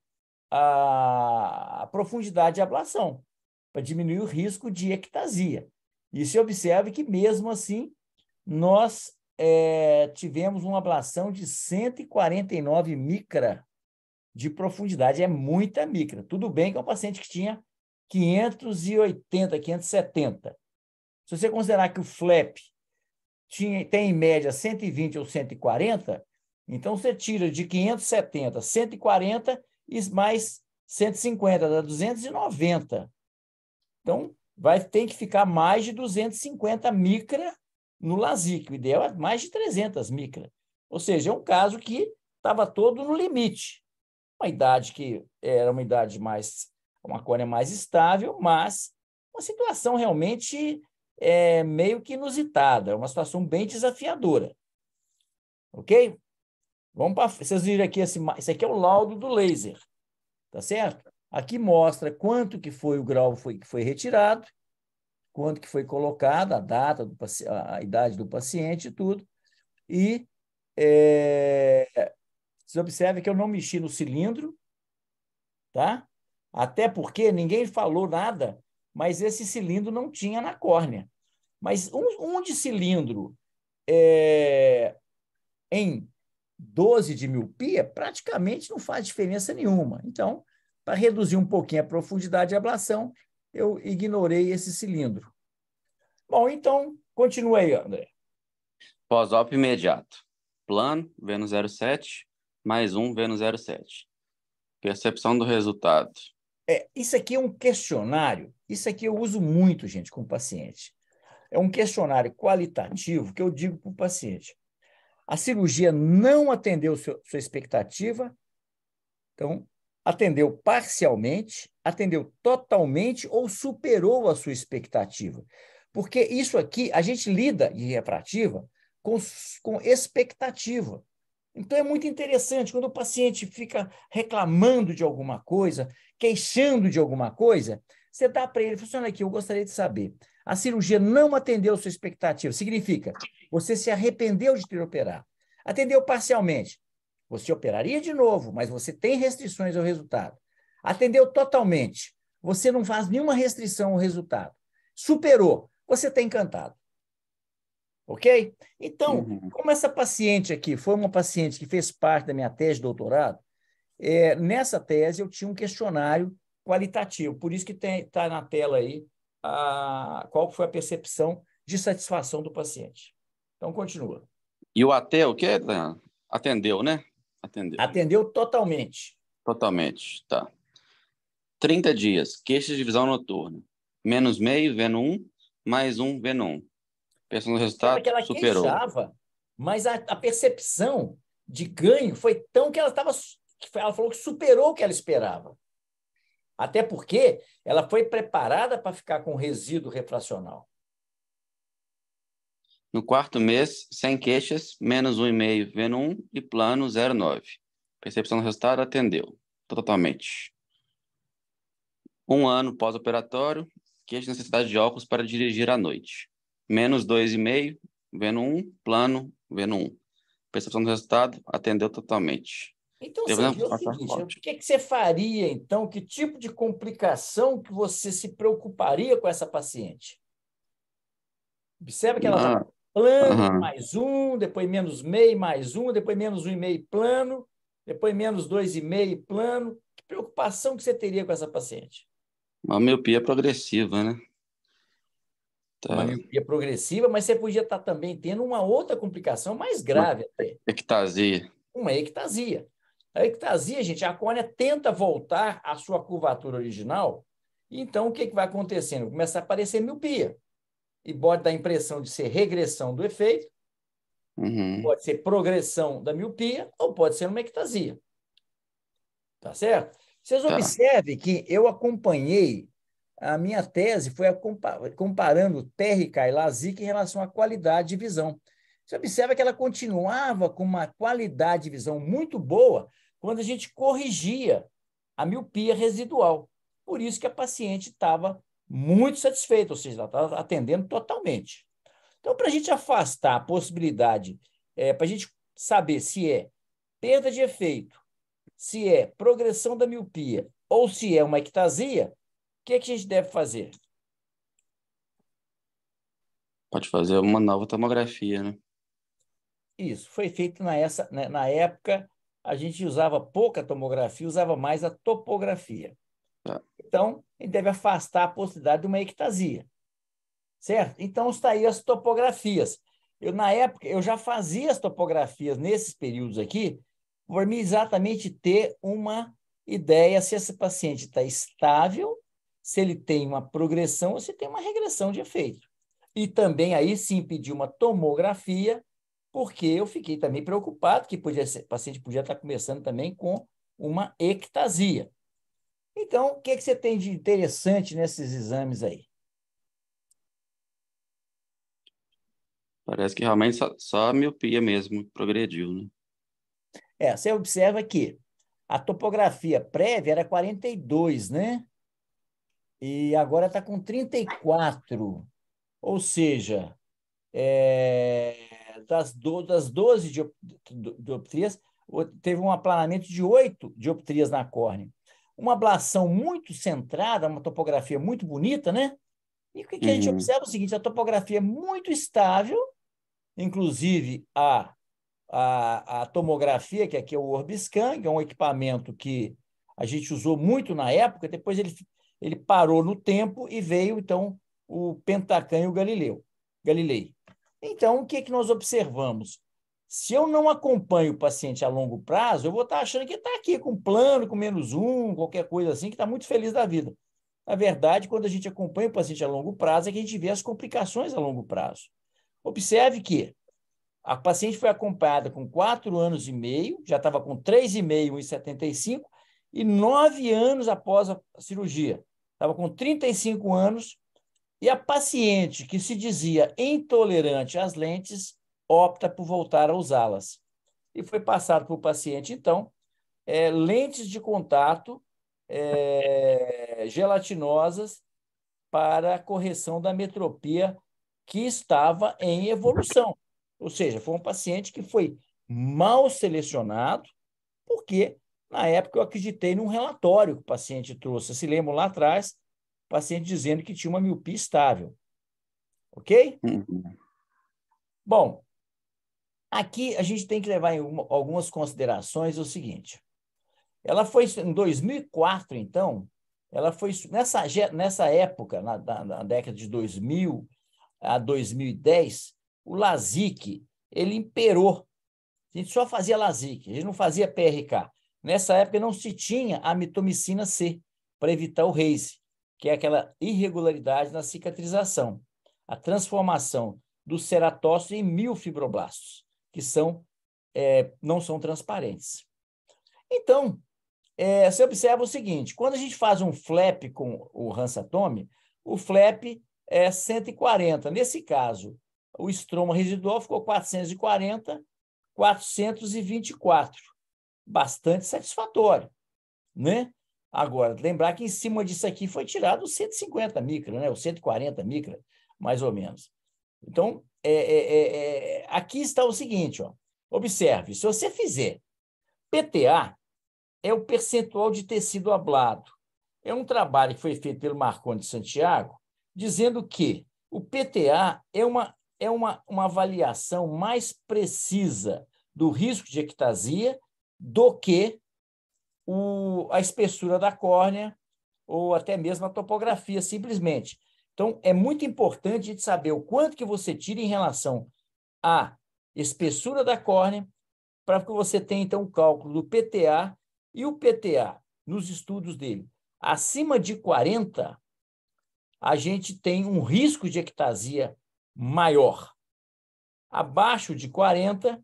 a profundidade de ablação, para diminuir o risco de ectasia. E se observe que, mesmo assim, nós tivemos uma ablação de 149 micra de profundidade. É muita micra. Tudo bem que é um paciente que tinha 580, 570. Se você considerar que o flap tem, em média, 120 ou 140, então você tira de 570, 140 e mais 150, dá 290. Então, tem que ficar mais de 250 micra no LASIK. O ideal é mais de 300 micra. Ou seja, é um caso que estava todo no limite. Uma idade que era uma idade uma córnea mais estável, mas uma situação realmente meio que inusitada, uma situação bem desafiadora. Ok? Vamos para. Vocês viram aqui, esse aqui é o laudo do laser, tá certo? Aqui mostra quanto que foi o grau que foi retirado, quanto que foi colocado, a data, a idade do paciente e tudo. E você observa que eu não mexi no cilindro, tá? Até porque ninguém falou nada, mas esse cilindro não tinha na córnea. Mas um de cilindro em 12 de miopia praticamente não faz diferença nenhuma. Então, para reduzir um pouquinho a profundidade de ablação, eu ignorei esse cilindro. Bom, então, continua aí, André. Pós-op imediato. Plano, vendo 0,7, mais um, vendo 0,7. Percepção do resultado. Isso aqui é um questionário. Isso aqui eu uso muito, gente, com o paciente. É um questionário qualitativo que eu digo para o paciente. A cirurgia não atendeu sua expectativa, então, atendeu parcialmente, atendeu totalmente ou superou a sua expectativa. Porque isso aqui, a gente lida em refrativa com expectativa. Então, é muito interessante quando o paciente fica reclamando de alguma coisa, queixando de alguma coisa, você dá para ele, funciona aqui, eu gostaria de saber. A cirurgia não atendeu a sua expectativa. Significa, você se arrependeu de ter operado. Atendeu parcialmente. Você operaria de novo, mas você tem restrições ao resultado. Atendeu totalmente. Você não faz nenhuma restrição ao resultado. Superou. Você está encantado. Ok? Então, como essa paciente aqui foi uma paciente que fez parte da minha tese de doutorado, nessa tese eu tinha um questionário qualitativo. Por isso que está na tela aí qual foi a percepção de satisfação do paciente. Então, continua. E o AT, o quê? Atendeu, né? Atendeu totalmente. Totalmente, tá. 30 dias, queixas de visão noturna. Menos meio, vendo 1, mais 1, vendo 1. Pensando no Sabe que resultado, ela superou. queixava, mas a percepção de ganho foi tão que ela falou que superou o que ela esperava. Até porque ela foi preparada para ficar com resíduo refracional. No quarto mês, sem queixas, menos 1,5, vendo 1 e plano 0,9. Percepção do resultado, atendeu totalmente. 1 ano pós-operatório, queixa de necessidade de óculos para dirigir à noite. Menos 2,5, vendo 1, plano, vendo 1. Percepção do resultado, atendeu totalmente. Então, você viu o seguinte, o que você faria, então? Que tipo de complicação que você se preocuparia com essa paciente? Observa que ela estava plano, mais 1, depois menos meio, mais 1, depois menos 1,5 plano, depois menos 2,5 plano. Que preocupação que você teria com essa paciente? Uma miopia progressiva, né? Uma miopia progressiva, mas você podia estar também tendo uma outra complicação mais grave até. Ectasia. Uma ectasia. A ectasia, gente, a córnea tenta voltar à sua curvatura original, então o que vai acontecendo? Começa a aparecer miopia. E pode dar a impressão de ser regressão do efeito, pode ser progressão da miopia, ou pode ser uma ectasia. Tá certo? Vocês observem que eu acompanhei, a minha tese foi comparando TRK e LASIK em relação à qualidade de visão. Você observa que ela continuava com uma qualidade de visão muito boa quando a gente corrigia a miopia residual. Por isso que a paciente estava muito satisfeita, ou seja, ela estava atendendo totalmente. Então, para a gente afastar a possibilidade, para a gente saber se é perda de efeito, se é progressão da miopia ou se é uma ectasia, o que a gente deve fazer? Pode fazer uma nova tomografia, né? Isso, foi feito na época, a gente usava pouca tomografia, usava mais a topografia. Então, a gente deve afastar a possibilidade de uma ectasia, certo? Então, está aí as topografias. Na época, eu já fazia as topografias nesses períodos aqui, por me exatamente ter uma ideia se esse paciente está estável, se ele tem uma progressão ou se tem uma regressão de efeito. E também aí sim pedir uma tomografia, porque eu fiquei também preocupado que o paciente podia estar começando também com uma ectasia. Então, o que você tem de interessante nesses exames aí? Parece que realmente só a miopia mesmo progrediu, né? Você observa que a topografia prévia era 42, né? E agora está com 34. Ou seja, das 12 dioptrias, teve um aplanamento de 8 dioptrias na córnea. Uma ablação muito centrada, uma topografia muito bonita, né? E o que a gente observa é o seguinte, a topografia é muito estável, inclusive a tomografia, que aqui é o Orbiscan, que é um equipamento que a gente usou muito na época, depois ele parou no tempo e veio, então, o Pentacan e o Galilei. Então, o que nós observamos? Se eu não acompanho o paciente a longo prazo, eu vou estar achando que está aqui com plano, com menos 1, qualquer coisa assim, que está muito feliz da vida. Na verdade, quando a gente acompanha o paciente a longo prazo, é que a gente vê as complicações a longo prazo. Observe que a paciente foi acompanhada com 4 anos e meio, já estava com 3,5, 1,75, e 9 anos após a cirurgia. Estava com 35 anos, e a paciente que se dizia intolerante às lentes opta por voltar a usá-las. E foi passado para o paciente, então, lentes de contato gelatinosas para a correção da metropia que estava em evolução. Ou seja, foi um paciente que foi mal selecionado, porque, na época, eu acreditei num relatório que o paciente trouxe. Se lembram lá atrás, o paciente dizendo que tinha uma miopia estável. Ok? Bom, aqui a gente tem que levar em algumas considerações o seguinte. Ela foi, em 2004, então, ela foi, nessa época, na década de 2000 a 2010, o LASIK, ele imperou. A gente só fazia LASIK, a gente não fazia PRK. Nessa época não se tinha a mitomicina C, para evitar o RACE, que é aquela irregularidade na cicatrização, a transformação do ceratócito em miofibroblastos, que não são transparentes. Então, você observa o seguinte, quando a gente faz um flap com o Hansa-Tome, o flap é 140. Nesse caso, o estroma residual ficou 440, 424. Bastante satisfatório, né? Agora, lembrar que em cima disso aqui foi tirado 150 micra, né? Ou 140 micra, mais ou menos. Então, aqui está o seguinte, ó. Observe, se você fizer PTA, é o percentual de tecido ablado. É um trabalho que foi feito pelo Marconi de Santiago, dizendo que o PTA é uma avaliação mais precisa do risco de ectasia do que a espessura da córnea ou até mesmo a topografia, simplesmente. Então, é muito importante a gente saber o quanto que você tira em relação à espessura da córnea para que você tenha, então, o cálculo do PTA. E o PTA, nos estudos dele, acima de 40, a gente tem um risco de ectasia maior. Abaixo de 40,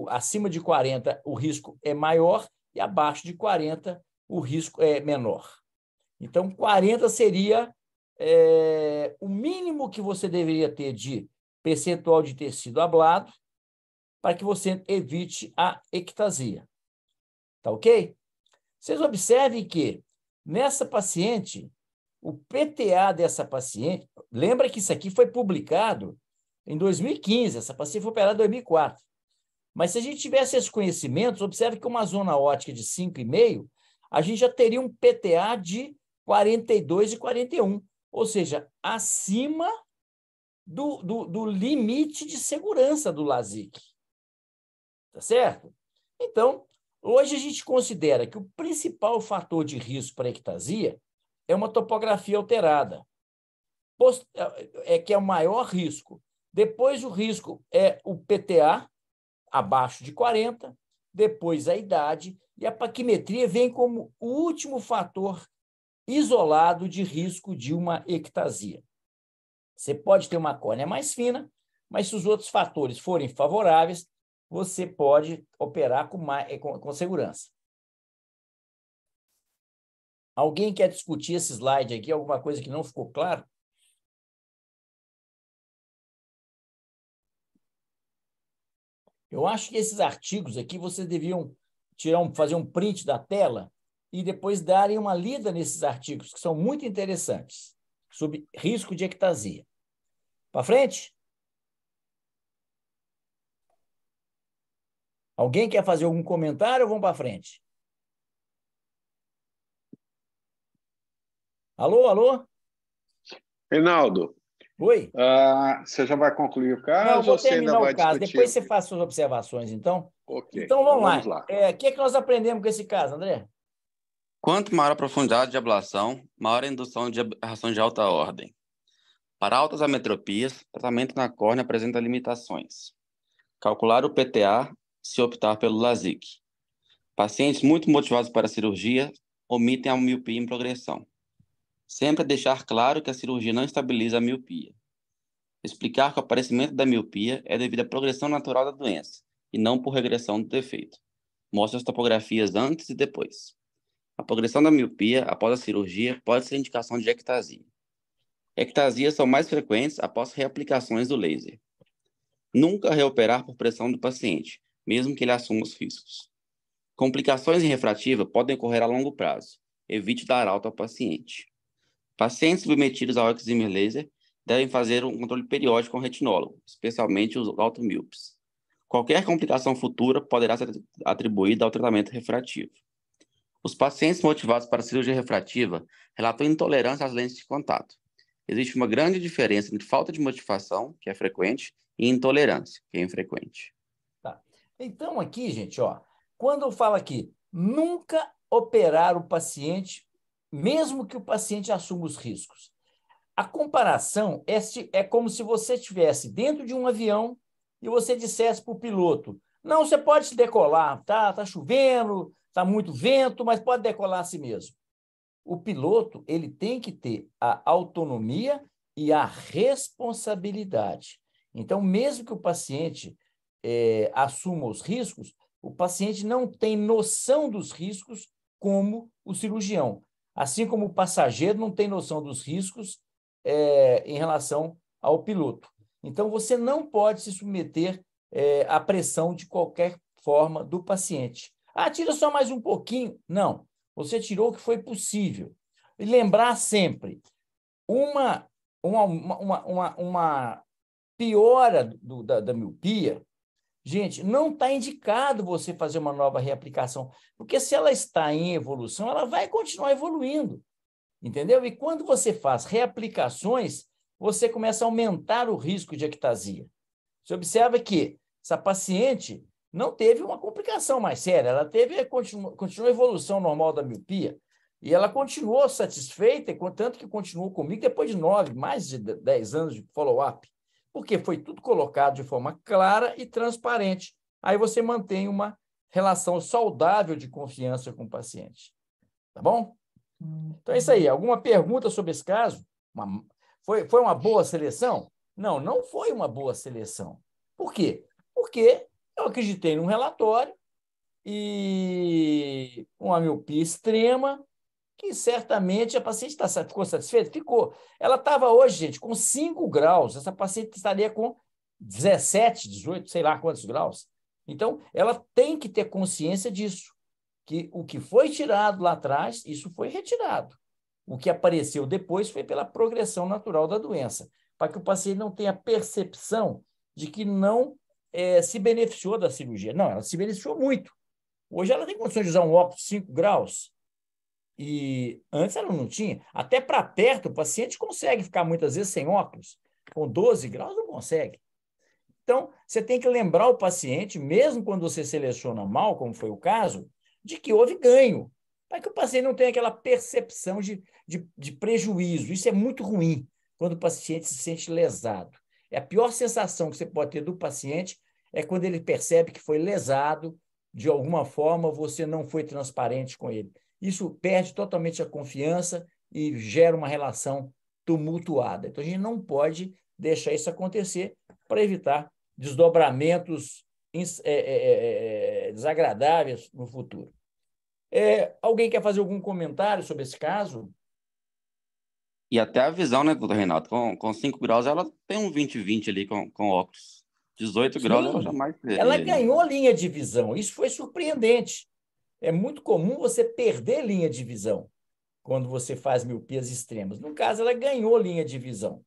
acima de 40, o risco é maior e abaixo de 40, o risco é menor. Então, 40 seria o mínimo que você deveria ter de percentual de tecido ablado para que você evite a ectasia. Tá ok? Vocês observem que, nessa paciente, o PTA dessa paciente... Lembra que isso aqui foi publicado em 2015, essa paciente foi operada em 2004. Mas se a gente tivesse esses conhecimentos, observe que uma zona ótica de 5,5, a gente já teria um PTA de 42 e 41, ou seja, acima do limite de segurança do LASIK. Tá certo? Então, hoje a gente considera que o principal fator de risco para a ectasia é uma topografia alterada, que é o maior risco. Depois o risco é o PTA, abaixo de 40, depois a idade, e a paquimetria vem como o último fator isolado de risco de uma ectasia. Você pode ter uma córnea mais fina, mas se os outros fatores forem favoráveis, você pode operar com segurança. Alguém quer discutir esse slide aqui? Alguma coisa que não ficou claro? Eu acho que esses artigos aqui vocês deviam fazer um print da tela e depois darem uma lida nesses artigos, que são muito interessantes, sobre risco de ectasia. Para frente? Alguém quer fazer algum comentário ou vamos para frente? Alô, alô? Reinaldo. Oi? Você já vai concluir o caso? Não, vou ou você ainda terminar vai o caso. discutir? Depois você faz suas observações, então. Ok. Então, vamos lá. lá. O que nós aprendemos com esse caso, André? Quanto maior a profundidade de ablação, maior a indução de aberração de alta ordem. Para altas ametropias, tratamento na córnea apresenta limitações. Calcular o PTA se optar pelo LASIK. Pacientes muito motivados para a cirurgia omitem a miopia em progressão. Sempre deixar claro que a cirurgia não estabiliza a miopia. Explicar que o aparecimento da miopia é devido à progressão natural da doença e não por regressão do defeito. Mostre as topografias antes e depois. A progressão da miopia após a cirurgia pode ser indicação de ectasia. Ectasias são mais frequentes após reaplicações do laser. Nunca reoperar por pressão do paciente, mesmo que ele assuma os riscos. Complicações em refrativa podem ocorrer a longo prazo. Evite dar alta ao paciente. Pacientes submetidos ao Excimer laser devem fazer um controle periódico com o retinólogo, especialmente os automíopes. Qualquer complicação futura poderá ser atribuída ao tratamento refrativo. Os pacientes motivados para a cirurgia refrativa relatam intolerância às lentes de contato. Existe uma grande diferença entre falta de motivação, que é frequente, e intolerância, que é infrequente. Tá. Então, aqui, gente, quando eu falo aqui, nunca operar o paciente, mesmo que o paciente assuma os riscos. A comparação é como se você estivesse dentro de um avião e você dissesse para o piloto, não, você pode se decolar, tá chovendo, está muito vento, mas pode decolar a si mesmo. O piloto ele tem que ter a autonomia e a responsabilidade. Então, mesmo que o paciente assuma os riscos, o paciente não tem noção dos riscos como o cirurgião, assim como o passageiro não tem noção dos riscos em relação ao piloto. Então, você não pode se submeter à pressão de qualquer forma do paciente. Ah, tira só mais um pouquinho. Não, você tirou o que foi possível. E lembrar sempre, uma piora da miopia, gente, não está indicado você fazer uma nova reaplicação, porque se ela está em evolução, ela vai continuar evoluindo, entendeu? E quando você faz reaplicações, você começa a aumentar o risco de ectasia. Você observa que essa paciente não teve uma complicação mais séria, ela continuou a evolução normal da miopia, e ela continuou satisfeita, tanto que continuou comigo depois de mais de 10 anos de follow-up, porque foi tudo colocado de forma clara e transparente. Aí você mantém uma relação saudável de confiança com o paciente. Tá bom? Então é isso aí. Alguma pergunta sobre esse caso? Foi uma boa seleção? Não, não foi uma boa seleção. Por quê? Porque eu acreditei num relatório e uma miopia extrema, que certamente a paciente ficou satisfeita? Ficou. Ela estava hoje, gente, com 5 graus. Essa paciente estaria com 17, 18, sei lá quantos graus. Então, ela tem que ter consciência disso, que o que foi tirado lá atrás, isso foi retirado. O que apareceu depois foi pela progressão natural da doença, para que o paciente não tenha percepção de que não se beneficiou da cirurgia. Não, ela se beneficiou muito. Hoje ela tem condições de usar um óculos de 5 graus, e antes ela não tinha. Até para perto, o paciente consegue ficar muitas vezes sem óculos. Com 12 graus não consegue. Então, você tem que lembrar o paciente, mesmo quando você seleciona mal, como foi o caso, de que houve ganho, para que o paciente não tenha aquela percepção de prejuízo. Isso é muito ruim, quando o paciente se sente lesado. A pior sensação que você pode ter do paciente é quando ele percebe que foi lesado, de alguma forma você não foi transparente com ele. Isso perde totalmente a confiança e gera uma relação tumultuada. Então, a gente não pode deixar isso acontecer para evitar desdobramentos desagradáveis no futuro. Alguém quer fazer algum comentário sobre esse caso? E até a visão, né, doutor Reinaldo? Com 5 graus, ela tem um 20/20 ali com óculos. 18 graus, ela jamais teria. Ela ganhou linha de visão. Isso foi surpreendente. É muito comum você perder linha de visão quando você faz miopias extremas. No caso, ela ganhou linha de visão,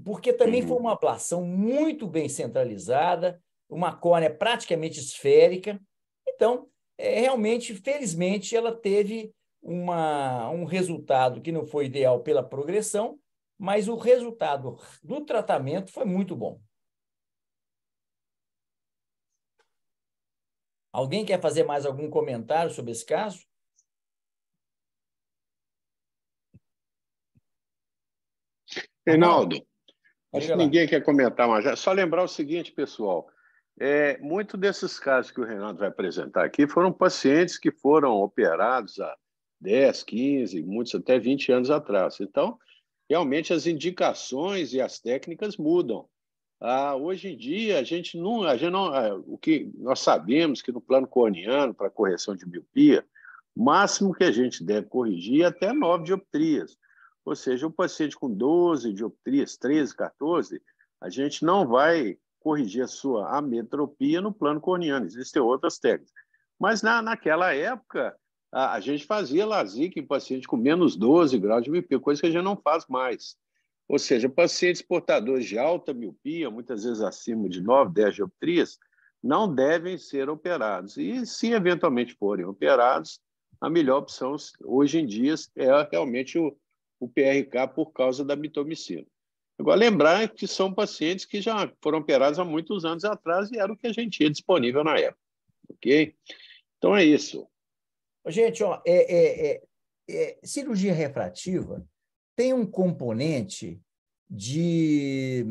porque também foi uma ablação muito bem centralizada, uma córnea praticamente esférica. Então, realmente, felizmente, ela teve um resultado que não foi ideal pela progressão, mas o resultado do tratamento foi muito bom. Alguém quer fazer mais algum comentário sobre esse caso? Reinaldo, acho que ninguém quer comentar mais. Só lembrar o seguinte, pessoal. Muito desses casos que o Reinaldo vai apresentar aqui foram pacientes que foram operados há 10, 15, muitos até 20 anos atrás. Então, realmente, as indicações e as técnicas mudam. Hoje em dia, o que nós sabemos que no plano corneano, para correção de miopia, o máximo que a gente deve corrigir é até 9 dioptrias. Ou seja, o paciente com 12 dioptrias, 13, 14, a gente não vai corrigir a sua ametropia no plano corneano. Existem outras técnicas. Mas naquela época, a gente fazia LASIK em paciente com menos 12 graus de miopia, coisa que a gente não faz mais. Ou seja, pacientes portadores de alta miopia, muitas vezes acima de 9, 10 dioptrias, não devem ser operados. E, se eventualmente forem operados, a melhor opção hoje em dia é realmente o PRK por causa da mitomicina. Agora, lembrar que são pacientes que já foram operados há muitos anos atrás e era o que a gente tinha disponível na época. Ok? Então, é isso. Gente, cirurgia refrativa tem um componente de,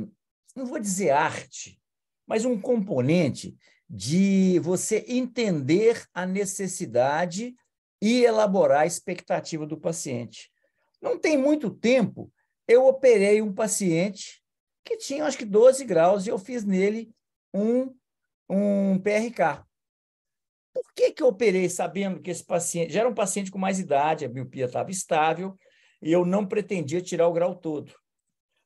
não vou dizer arte, mas um componente de você entender a necessidade e elaborar a expectativa do paciente. Não tem muito tempo, eu operei um paciente que tinha, acho que, 12 graus e eu fiz nele um PRK. Por que eu operei sabendo que esse paciente já era um paciente com mais idade, a miopia estava estável e eu não pretendia tirar o grau todo?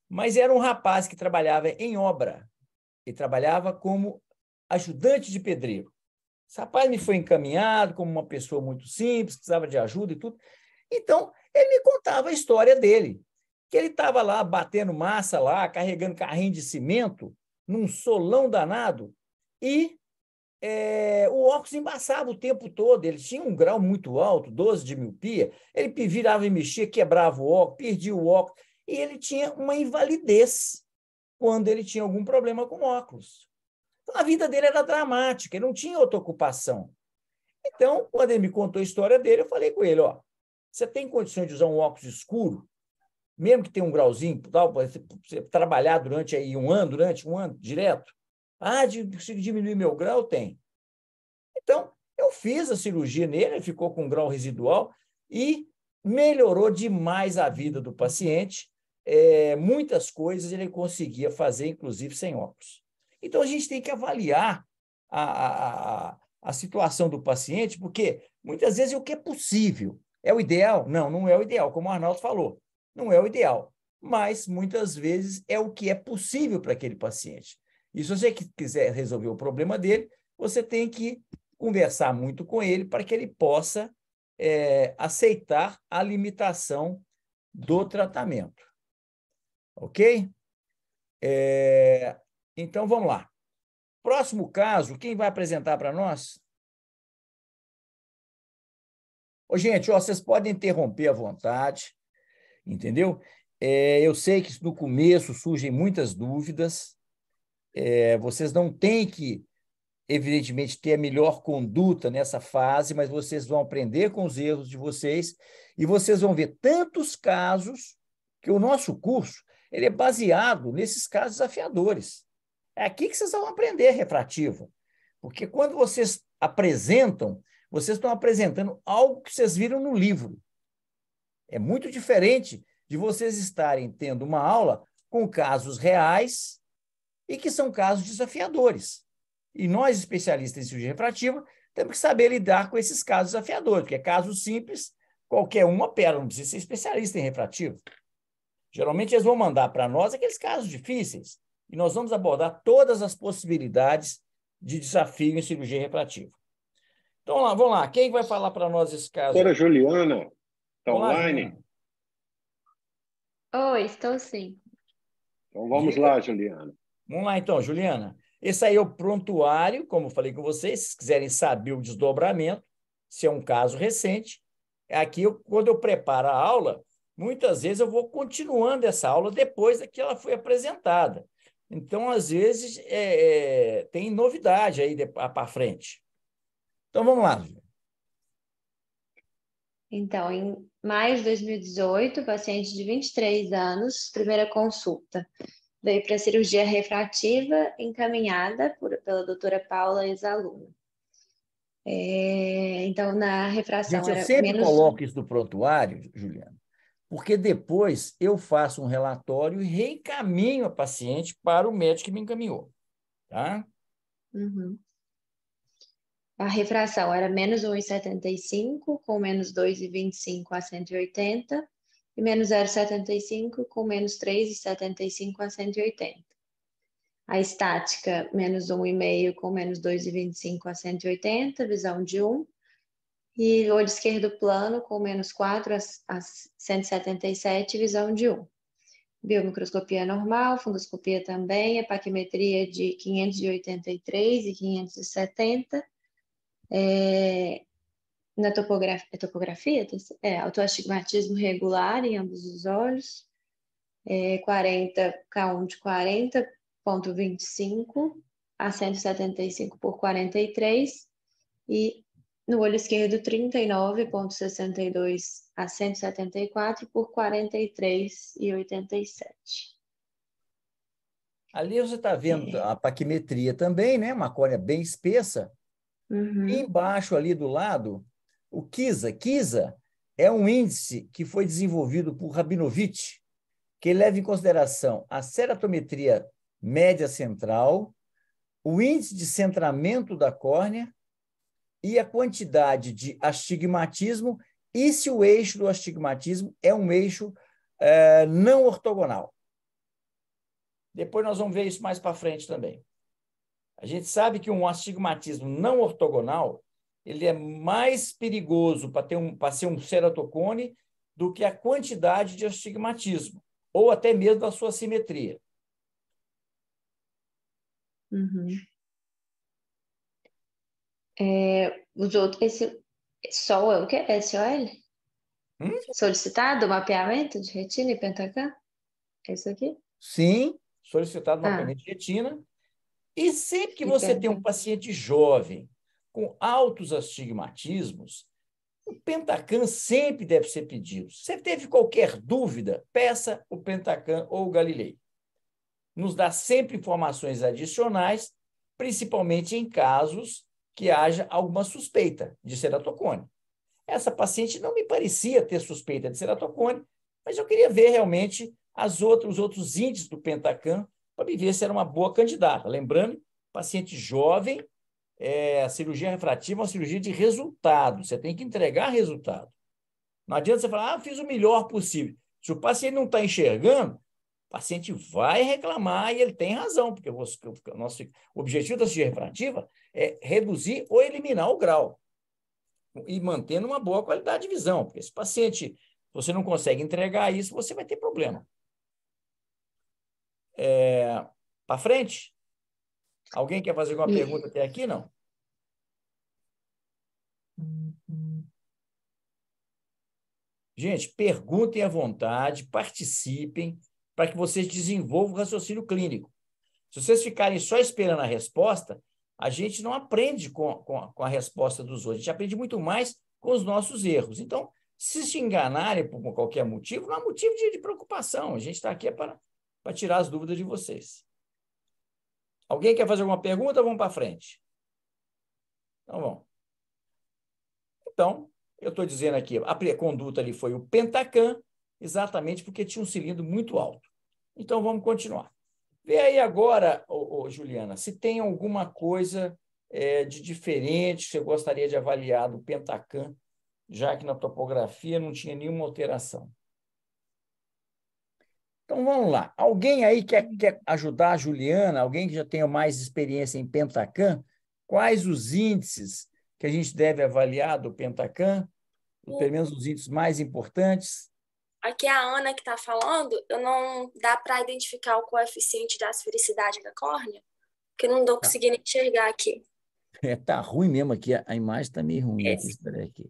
Mas era um rapaz que trabalhava em obra e trabalhava como ajudante de pedreiro. Esse rapaz me foi encaminhado como uma pessoa muito simples, precisava de ajuda e tudo. Então, ele me contava a história dele, que ele estava lá batendo massa, lá, carregando carrinho de cimento, num solão danado, e o óculos embaçava o tempo todo. Ele tinha um grau muito alto, 12 de miopia, ele virava e mexia, quebrava o óculos, perdia o óculos, e ele tinha uma invalidez quando ele tinha algum problema com óculos. Então, a vida dele era dramática, ele não tinha outra ocupação. Então, quando ele me contou a história dele, eu falei com ele, ó, você tem condições de usar um óculos escuro, mesmo que tenha um grauzinho, tal, para você trabalhar durante um ano direto? Consigo diminuir meu grau? Tem. Então, eu fiz a cirurgia nele, ele ficou com um grau residual e melhorou demais a vida do paciente. Muitas coisas ele conseguia fazer, inclusive sem óculos. Então, a gente tem que avaliar a situação do paciente, porque muitas vezes é o que é possível. É o ideal? Não, não é o ideal, como o Arnaldo falou. Não é o ideal, mas muitas vezes é o que é possível para aquele paciente. E se você quiser resolver o problema dele, você tem que conversar muito com ele para que ele possa aceitar a limitação do tratamento. Ok? Então, vamos lá. Próximo caso, quem vai apresentar para nós? Gente, vocês podem interromper à vontade, entendeu? Eu sei que no começo surgem muitas dúvidas, vocês não têm que, evidentemente, ter a melhor conduta nessa fase, mas vocês vão aprender com os erros de vocês e vocês vão ver tantos casos que o nosso curso ele é baseado nesses casos desafiadores. É aqui que vocês vão aprender refrativa, porque quando vocês apresentam, vocês estão apresentando algo que vocês viram no livro. É muito diferente de vocês estarem tendo uma aula com casos reais e que são casos desafiadores. E nós, especialistas em cirurgia refrativa, temos que saber lidar com esses casos desafiadores, porque casos simples, qualquer um opera, não precisa ser especialista em refrativo. Geralmente, eles vão mandar para nós aqueles casos difíceis, e nós vamos abordar todas as possibilidades de desafio em cirurgia refrativa. Então, vamos lá. Quem vai falar para nós esse caso? Doutora Juliana, está online? Juliana. Oi, estou sim. Então, vamos lá, Juliana. Vamos lá, então, Juliana. Esse aí é o prontuário, como eu falei com vocês, se quiserem saber o desdobramento, se é um caso recente. Aqui, quando eu preparo a aula, muitas vezes eu vou continuando essa aula depois que ela foi apresentada. Então, às vezes, tem novidade aí para frente. Então, vamos lá. Então, em maio de 2018, paciente de 23 anos, primeira consulta. Veio para cirurgia refrativa, encaminhada pela doutora Paula, ex-aluna. Então, na refração Gente, eu era sempre menos... coloco isso no prontuário, Juliana, porque depois eu faço um relatório e reencaminho a paciente para o médico que me encaminhou. Tá? Uhum. A refração era menos 1,75 com menos 2,25 a 180 e menos 0,75 com menos 3,75 a 180. A estática, menos 1,5 com menos 2,25 a 180, visão de 1. E olho esquerdo plano com menos 4 a 177, visão de 1. Biomicroscopia normal, fundoscopia também, epaquimetria de 583 e 570. Na topografia, autoastigmatismo regular em ambos os olhos, 40, K1 de 40,25 a 175 por 43, e no olho esquerdo 39,62 a 174 por 43,87. Ali você está vendo a paquimetria também, né? Uma córnea bem espessa. E embaixo, ali do lado, o KISA. KISA é um índice que foi desenvolvido por Rabinovich, que leva em consideração a ceratometria média central, o índice de centramento da córnea e a quantidade de astigmatismo, e se o eixo do astigmatismo é um eixo não ortogonal. Depois nós vamos ver isso mais para frente também. A gente sabe que um astigmatismo não ortogonal ele é mais perigoso para ser um ceratocone do que a quantidade de astigmatismo, ou até mesmo da sua simetria. Os outros, esse SOL é o quê? SOL? Solicitado o mapeamento de retina e pentacam? É isso aqui? Sim, solicitado mapeamento de retina. E sempre que você tem um paciente jovem com altos astigmatismos, o Pentacam sempre deve ser pedido. Se você teve qualquer dúvida, peça o Pentacam ou o Galilei. Nos dá sempre informações adicionais, principalmente em casos que haja alguma suspeita de ceratocone. Essa paciente não me parecia ter suspeita de ceratocone, mas eu queria ver realmente os outros índices do Pentacam para me ver se era uma boa candidata. Lembrando, paciente jovem, a cirurgia refrativa é uma cirurgia de resultado. Você tem que entregar resultado. Não adianta você falar, fiz o melhor possível. Se o paciente não está enxergando, o paciente vai reclamar e ele tem razão, porque o nosso objetivo da cirurgia refrativa é reduzir ou eliminar o grau e mantendo uma boa qualidade de visão, porque se o paciente, você não consegue entregar isso, você vai ter problema. Para frente? Alguém quer fazer alguma pergunta até aqui? Não? Gente, perguntem à vontade, participem, para que vocês desenvolvam o raciocínio clínico. Se vocês ficarem só esperando a resposta, a gente não aprende com a resposta dos outros, a gente aprende muito mais com os nossos erros. Então, se se enganarem por qualquer motivo, não há motivo de preocupação. A gente está aqui para tirar as dúvidas de vocês. Alguém quer fazer alguma pergunta? Vamos para frente. Então, vamos. Então, eu estou dizendo aqui, a conduta ali foi o Pentacam, exatamente porque tinha um cilindro muito alto. Então, vamos continuar. Vê aí agora, Juliana, se tem alguma coisa de diferente que você gostaria de avaliar do Pentacam, já que na topografia não tinha nenhuma alteração. Então, vamos lá. Alguém aí quer ajudar a Juliana? Alguém que já tenha mais experiência em Pentacam? Quais os índices que a gente deve avaliar do Pentacam? Pelo menos os índices mais importantes? Aqui a Ana que está falando, eu não dá para identificar o coeficiente da esfericidade da córnea, porque eu não estou conseguindo enxergar aqui. Tá ruim mesmo aqui, a imagem está meio ruim. Espera aqui.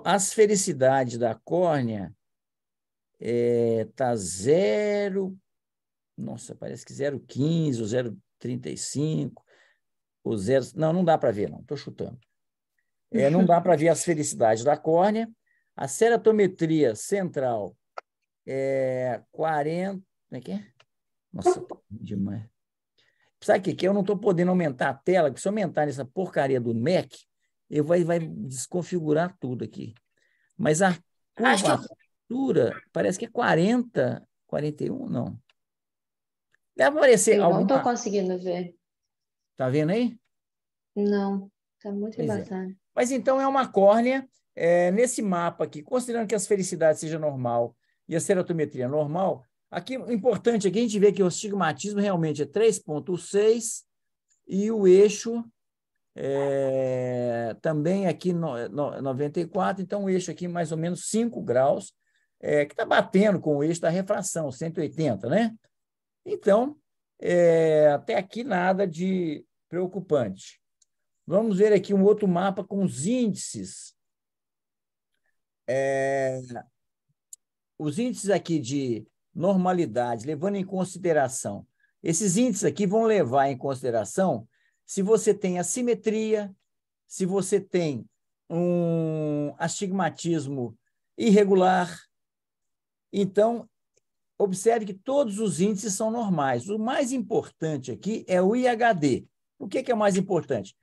A esfericidade da córnea está 0... Nossa, parece que 0,15 ou 0,35 ou 0... Não dá para ver, não. Estou chutando. Não dá para ver a esfericidade da córnea. A ceratometria central é 40... Como é que é? Nossa, tá demais. Sabe o que? Eu não estou podendo aumentar a tela, porque se eu aumentar nessa porcaria do Mac, vai desconfigurar tudo aqui. Mas a curvatura parece que é 40, 41, não. Deve aparecer Eu não estou conseguindo ver. Está vendo aí? Não, está muito embaçado. Mas então é uma córnea, nesse mapa aqui, considerando que a esfericidade seja normal e a ceratometria normal, aqui o importante aqui a gente vê que o astigmatismo realmente é 3,6 e o eixo também aqui 94, então o eixo aqui mais ou menos 5 graus, que está batendo com o eixo da refração, 180, né? Então, até aqui nada de preocupante. Vamos ver aqui um outro mapa com os índices. Os índices aqui de normalidade, levando em consideração. Esses índices aqui vão levar em consideração se você tem assimetria, se você tem um astigmatismo irregular. Então, observe que todos os índices são normais. O mais importante aqui é o IHD. O que é o mais importante?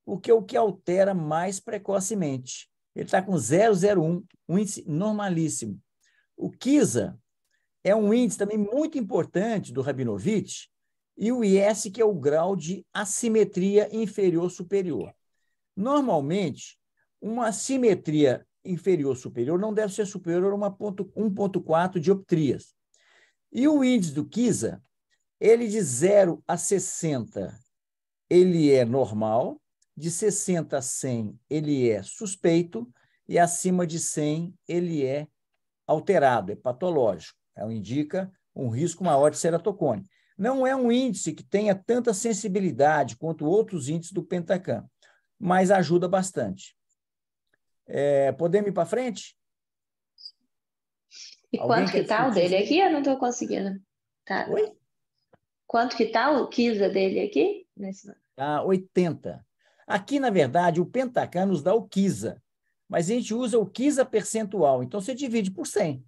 Porque é o que altera mais precocemente. Ele está com 0,01, um índice normalíssimo. O KISA é um índice também muito importante do Rabinovich, e o IS, que é o grau de assimetria inferior-superior. Normalmente, uma assimetria inferior-superior não deve ser superior a 1,4 dioptrias. E o índice do KISA, ele de 0 a 60, ele é normal, de 60 a 100, ele é suspeito, e acima de 100, ele é alterado, é patológico. Indica um risco maior de ceratocone. Não é um índice que tenha tanta sensibilidade quanto outros índices do Pentacam, mas ajuda bastante. Podemos ir para frente? E quanto que está o dele aqui? Eu não estou conseguindo. Tá. Oi? Quanto que está o KISA dele aqui? Tá 80. Aqui, na verdade, o Pentacam nos dá o KISA, mas a gente usa o KISA percentual, então você divide por 100.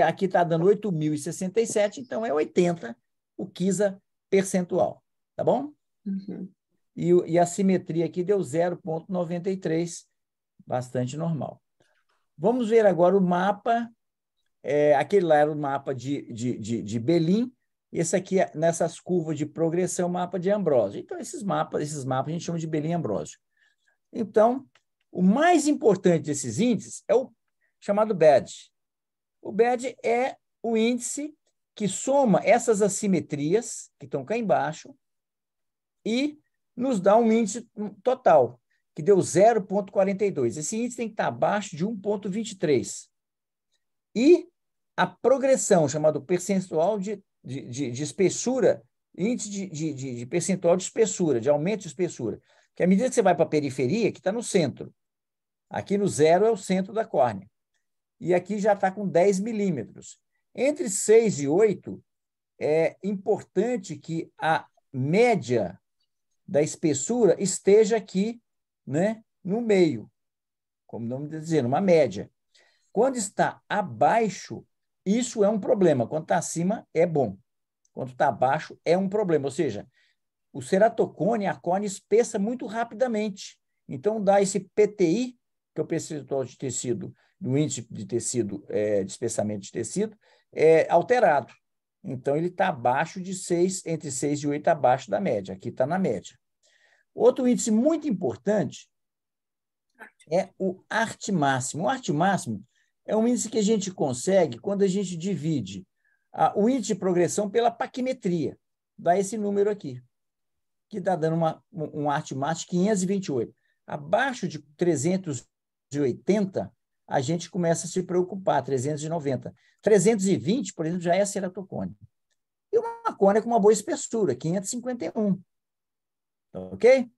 Aqui está dando 8.067, então é 80 o KISA percentual, tá bom? Uhum. E a simetria aqui deu 0,93, bastante normal. Vamos ver agora o mapa. Aquele lá era o mapa de Belin, esse aqui, nessas curvas de progressão, o mapa de Ambrosio. Então, esses mapas a gente chama de Belin-Ambrosio. Então, o mais importante desses índices é o chamado BED. O BED é o índice que soma essas assimetrias, que estão cá embaixo, e nos dá um índice total, que deu 0,42. Esse índice tem que estar abaixo de 1,23. E a progressão, chamado percentual de espessura, índice de percentual de espessura, de aumento de espessura, que à medida que você vai para a periferia, que está no centro, aqui no 0 é o centro da córnea, e aqui já está com 10 milímetros. Entre 6 e 8, é importante que a média da espessura esteja aqui, né, no meio, como o nome está dizendo, uma média. Quando está abaixo, isso é um problema. Quando está acima, é bom. Quando está abaixo, é um problema. Ou seja, o ceratocone, a córnea espessa muito rapidamente. Então, dá esse PTI, que é o percentual de tecido, do índice de tecido, de espessamento de tecido, alterado. Então, ele está abaixo de 6, entre 6 e 8, abaixo da média. Aqui está na média. Outro índice muito importante é o ART máximo. O ART máximo é um índice que a gente consegue quando a gente divide o índice de progressão pela paquimetria. Dá esse número aqui, que está dando um ART máximo de 528. Abaixo de 380, a gente começa a se preocupar, 390. 320, por exemplo, já é ceratocone. E uma córnea com uma boa espessura, 551. Ok?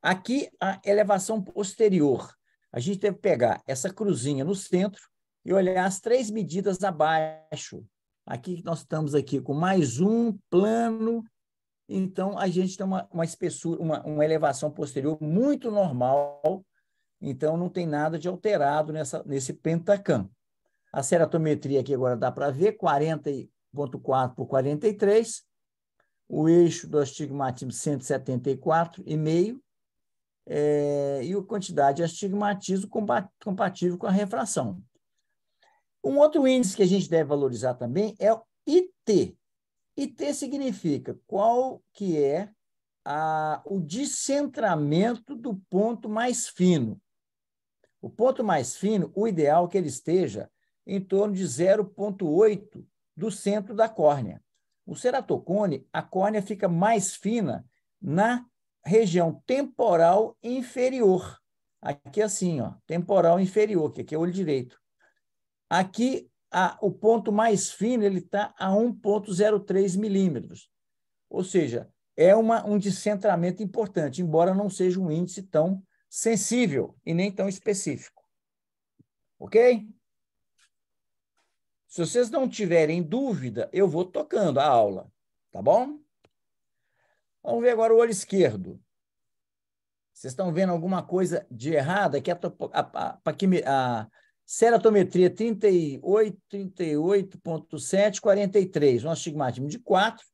Aqui, a elevação posterior. A gente deve pegar essa cruzinha no centro e olhar as 3 medidas abaixo. Aqui nós estamos aqui com mais um plano. Então, a gente tem uma espessura, uma elevação posterior muito normal. Então, não tem nada de alterado nesse Pentacam. A ceratometria aqui agora dá para ver, 40,4 por 43. O eixo do astigmatismo, 174,5. E a quantidade de astigmatismo compatível com a refração. Um outro índice que a gente deve valorizar também é o IT. IT significa qual que é o descentramento do ponto mais fino. O ponto mais fino, o ideal é que ele esteja em torno de 0,8 do centro da córnea. O ceratocone, a córnea fica mais fina na região temporal inferior. Aqui assim, ó, temporal inferior, que aqui é o olho direito. Aqui, o ponto mais fino ele está a 1,03 milímetros. Ou seja, é um descentramento importante, embora não seja um índice tão sensível e nem tão específico. Ok? Se vocês não tiverem dúvida, eu vou tocando a aula, tá bom? Vamos ver agora o olho esquerdo. Vocês estão vendo alguma coisa de errada? Que a Ceratometria 38, 38,7, 43. Um astigmatismo de 4.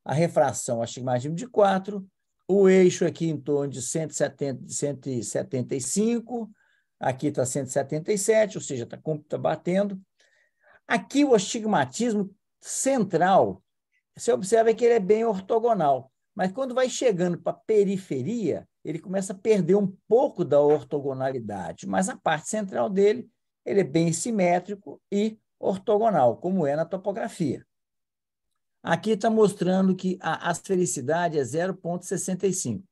A refração, astigmatismo de 4. O eixo aqui em torno de 170, 175. Aqui está 177, ou seja, está batendo. Aqui o astigmatismo central, você observa que ele é bem ortogonal, mas quando vai chegando para a periferia, ele começa a perder um pouco da ortogonalidade, mas a parte central dele, ele é bem simétrico e ortogonal, como é na topografia. Aqui está mostrando que a asfericidade é 0,65.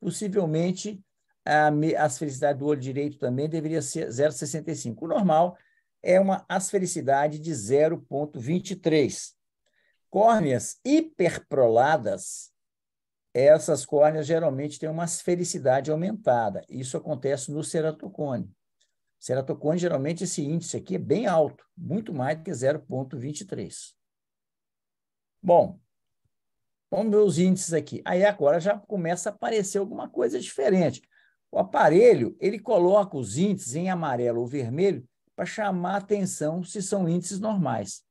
Possivelmente, a asfericidade do olho direito também deveria ser 0,65. O normal é uma asfericidade de 0,23. Córneas hiperproladas, essas córneas geralmente têm uma asfericidade aumentada. Isso acontece no ceratocone. Ceratocone, geralmente, esse índice aqui é bem alto, muito mais do que 0,23. Bom, vamos ver os índices aqui. Aí agora já começa a aparecer alguma coisa diferente. O aparelho, ele coloca os índices em amarelo ou vermelho para chamar a atenção se são índices normais.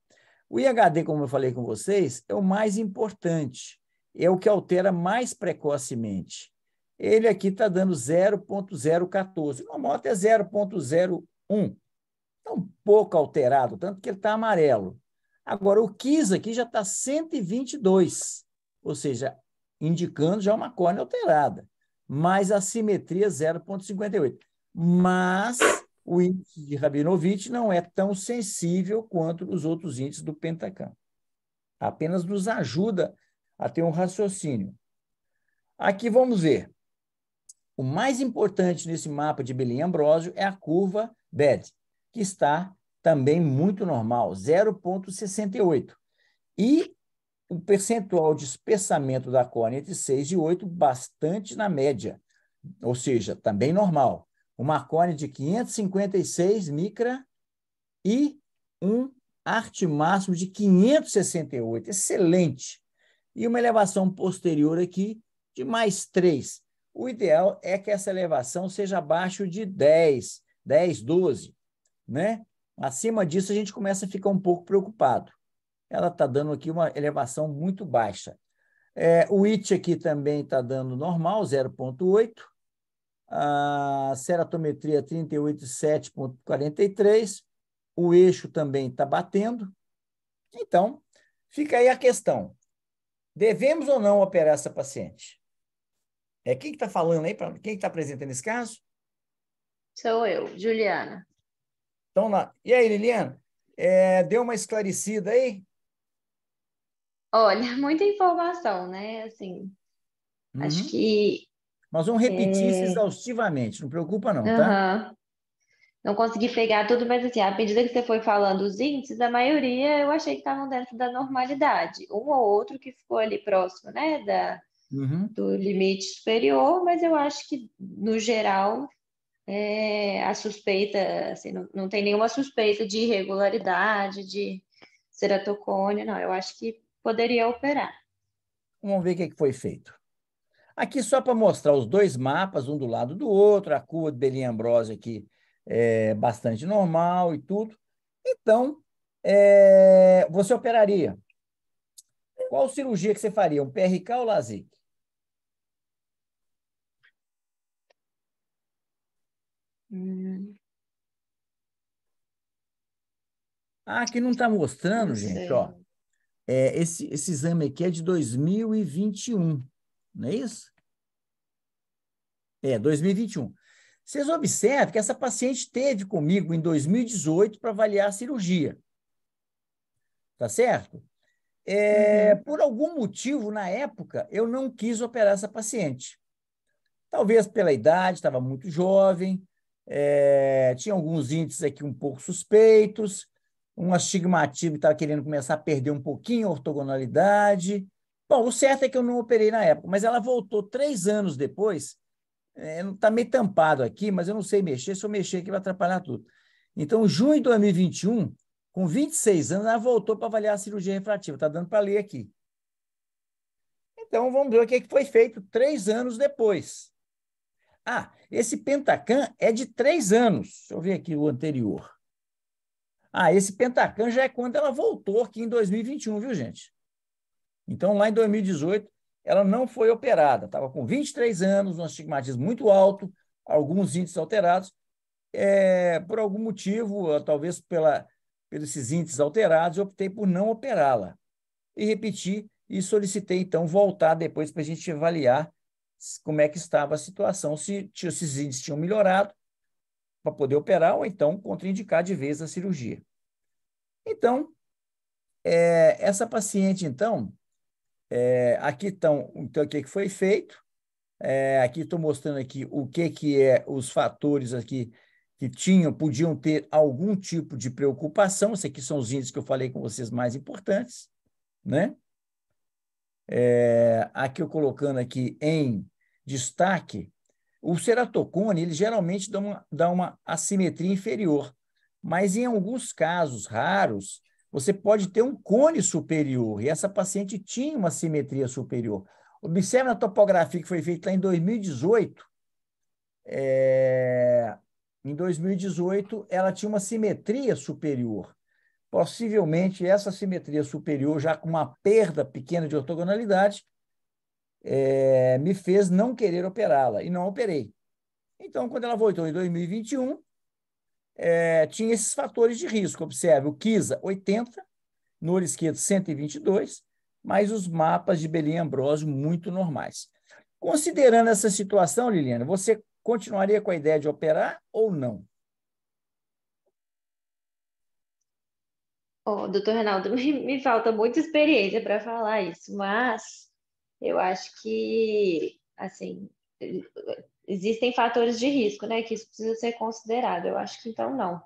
O IHD, como eu falei com vocês, é o mais importante, é o que altera mais precocemente. Ele aqui está dando 0,014, o normal até 0,01. Está um pouco alterado, tanto que ele está amarelo. Agora, o KIS aqui já está 122, ou seja, indicando já uma córnea alterada, mais a simetria 0,58. Mas o índice de Rabinovich não é tão sensível quanto os outros índices do Pentacam. Apenas nos ajuda a ter um raciocínio. Aqui vamos ver. O mais importante nesse mapa de Belin-Ambrosio é a curva BED, que está também muito normal, 0,68. E o percentual de espessamento da córnea entre 6 e 8, bastante na média, ou seja, também normal. Uma córnea de 556 micra e um arte máximo de 568, excelente. E uma elevação posterior aqui de mais 3. O ideal é que essa elevação seja abaixo de 10, 12, né? Acima disso, a gente começa a ficar um pouco preocupado. Ela está dando aqui uma elevação muito baixa. O IT aqui também está dando normal, 0,8. A ceratometria 38,7,43. O eixo também está batendo. Então, fica aí a questão. Devemos ou não operar essa paciente? Quem está falando aí? Quem está apresentando esse caso? Sou eu, Juliana. Então, e aí, Liliana? Deu uma esclarecida aí? Olha, muita informação, né? Assim, acho que... Nós vamos repetir isso exaustivamente, não preocupa não, tá? Uhum. Não consegui pegar tudo, mas assim, à medida que você foi falando os índices, a maioria eu achei que estavam dentro da normalidade. Um ou outro que ficou ali próximo, né, do limite superior, mas eu acho que, no geral, a suspeita, assim, não tem nenhuma suspeita de irregularidade, de ceratocone, não. Eu acho que poderia operar. Vamos ver o que foi feito. Aqui, só para mostrar os dois mapas, um do lado do outro, a curva de Belin-Ambrosio aqui é bastante normal e tudo. Então, você operaria. Qual cirurgia que você faria? Um PRK ou LASIK? Aqui não está mostrando, Não gente, sei. ó. Esse exame aqui é de 2021, não é isso? 2021. Vocês observam que essa paciente esteve comigo em 2018 para avaliar a cirurgia. Tá certo? Por algum motivo, na época, eu não quis operar essa paciente. Talvez pela idade, estava muito jovem, tinha alguns índices aqui um pouco suspeitos, um astigmatismo que estava querendo começar a perder um pouquinho a ortogonalidade. Bom, o certo é que eu não operei na época, mas ela voltou 3 anos depois. Está meio tampado aqui, mas eu não sei mexer. Se eu mexer aqui, vai atrapalhar tudo. Então, em junho de 2021, com 26 anos, ela voltou para avaliar a cirurgia refrativa. Está dando para ler aqui. Então, vamos ver o que foi feito 3 anos depois. Esse Pentacam é de 3 anos. Deixa eu ver aqui o anterior. Esse Pentacan já é quando ela voltou aqui em 2021, viu, gente? Então, lá em 2018, ela não foi operada. Estava com 23 anos, um astigmatismo muito alto, alguns índices alterados. Por algum motivo, talvez pelos esses índices alterados, eu optei por não operá-la. E repeti e solicitei, então, voltar depois para a gente avaliar como é que estava a situação, se esses índices tinham melhorado para poder operar ou então contraindicar de vez a cirurgia. Então, essa paciente, então, aqui então, o que foi feito. Aqui estou mostrando aqui o que é os fatores aqui que podiam ter algum tipo de preocupação. Esses aqui são os índices que eu falei com vocês mais importantes, né? Aqui eu colocando aqui em destaque, o ceratocone, ele geralmente dá uma assimetria inferior, mas em alguns casos raros, você pode ter um cone superior, e essa paciente tinha uma simetria superior. Observe na topografia que foi feita lá em 2018. Em 2018, ela tinha uma simetria superior. Possivelmente, essa simetria superior, já com uma perda pequena de ortogonalidade, me fez não querer operá-la, e não operei. Então, quando ela voltou em 2021, tinha esses fatores de risco. Observe, o KISA 80, no olho esquerdo 122, mas os mapas de Belin-Ambrosio muito normais. Considerando essa situação, Liliana, você continuaria com a ideia de operar ou não? Doutor Reinaldo, me falta muita experiência para falar isso, mas eu acho que, assim, existem fatores de risco, né, que isso precisa ser considerado. Eu acho que então não.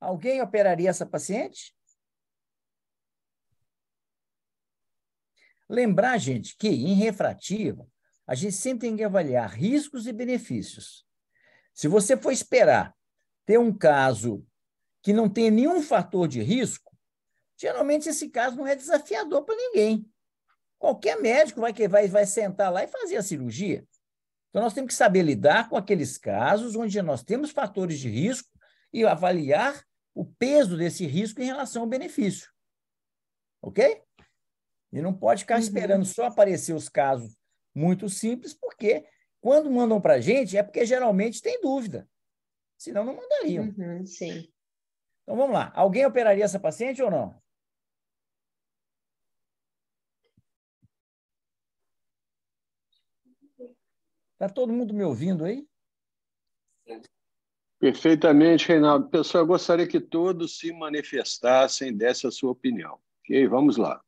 Alguém operaria essa paciente? Lembrar, gente, que em refrativa, a gente sempre tem que avaliar riscos e benefícios. Se você for esperar ter um caso que não tenha nenhum fator de risco, geralmente esse caso não é desafiador para ninguém. Qualquer médico vai sentar lá e fazer a cirurgia. Então, nós temos que saber lidar com aqueles casos onde nós temos fatores de risco e avaliar o peso desse risco em relação ao benefício. Ok? E não pode ficar esperando só aparecer os casos muito simples, porque quando mandam para a gente é porque geralmente tem dúvida. Senão não mandariam. Sim. Então, vamos lá. Alguém operaria essa paciente ou não? Está todo mundo me ouvindo aí? Perfeitamente, Reinaldo. Pessoal, eu gostaria que todos se manifestassem dessa sua opinião. Ok? Vamos lá.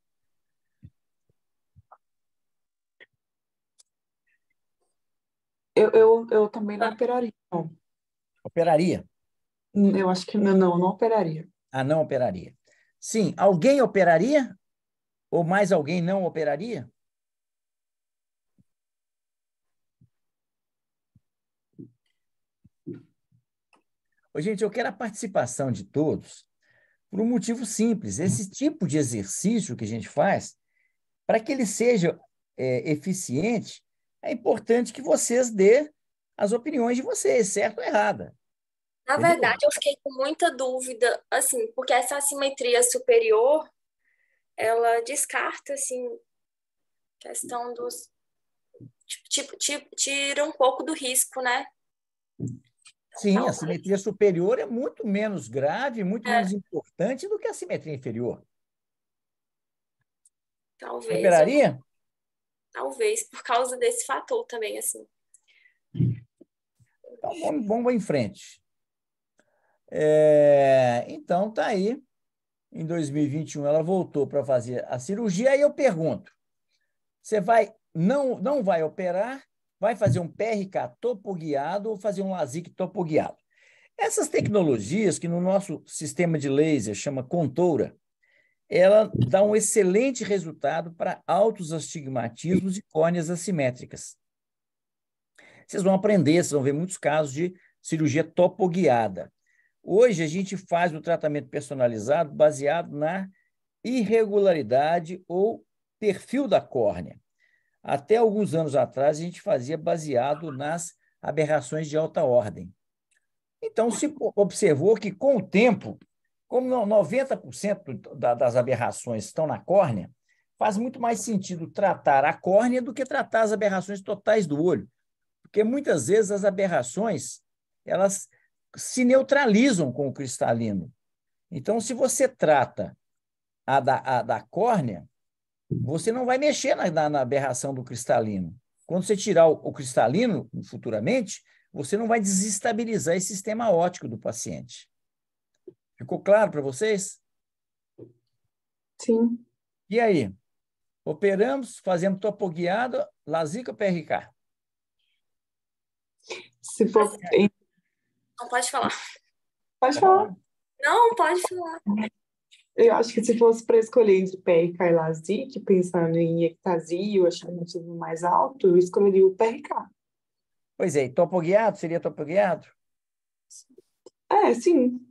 Eu também não operaria, não. Operaria? Eu acho que não operaria. Não operaria. Sim, alguém operaria? Ou mais alguém não operaria? Gente, eu quero a participação de todos por um motivo simples. Esse tipo de exercício que a gente faz, para que ele seja eficiente, é importante que vocês dê as opiniões de vocês, certo ou errada. Na verdade, eu fiquei com muita dúvida, assim, porque essa assimetria superior, ela descarta, assim, questão dos... tira um pouco do risco, né? Sim, a simetria superior é muito menos grave, muito menos importante do que a simetria inferior. Talvez. Operaria? Talvez, por causa desse fator também, assim. Então, vamos em frente. Então, está aí. Em 2021, ela voltou para fazer a cirurgia. Aí eu pergunto, você não vai operar, vai fazer um PRK topoguiado ou fazer um LASIK topoguiado? Essas tecnologias, que no nosso sistema de laser chama Contoura, ela dá um excelente resultado para altos astigmatismos e córneas assimétricas. Vocês vão aprender, vocês vão ver muitos casos de cirurgia topoguiada. Hoje, a gente faz o tratamento personalizado baseado na irregularidade ou perfil da córnea. Até alguns anos atrás, a gente fazia baseado nas aberrações de alta ordem. Então, se observou que, com o tempo, como 90% das aberrações estão na córnea, faz muito mais sentido tratar a córnea do que tratar as aberrações totais do olho, porque muitas vezes as aberrações elas se neutralizam com o cristalino. Então, se você trata a da córnea, você não vai mexer na aberração do cristalino. Quando você tirar o cristalino, futuramente, você não vai desestabilizar esse sistema óptico do paciente. Ficou claro para vocês? Sim. E aí? Operamos, fazemos topoguiado, LASIK ou PRK? Se for... Não pode falar. Pode falar. Não, pode falar. Eu acho que se fosse para escolher entre PRK e LASIK, pensando em ectasia, o achamitismo mais alto, eu escolheria o PRK. Pois é, topoguiado seria topoguiado? Sim.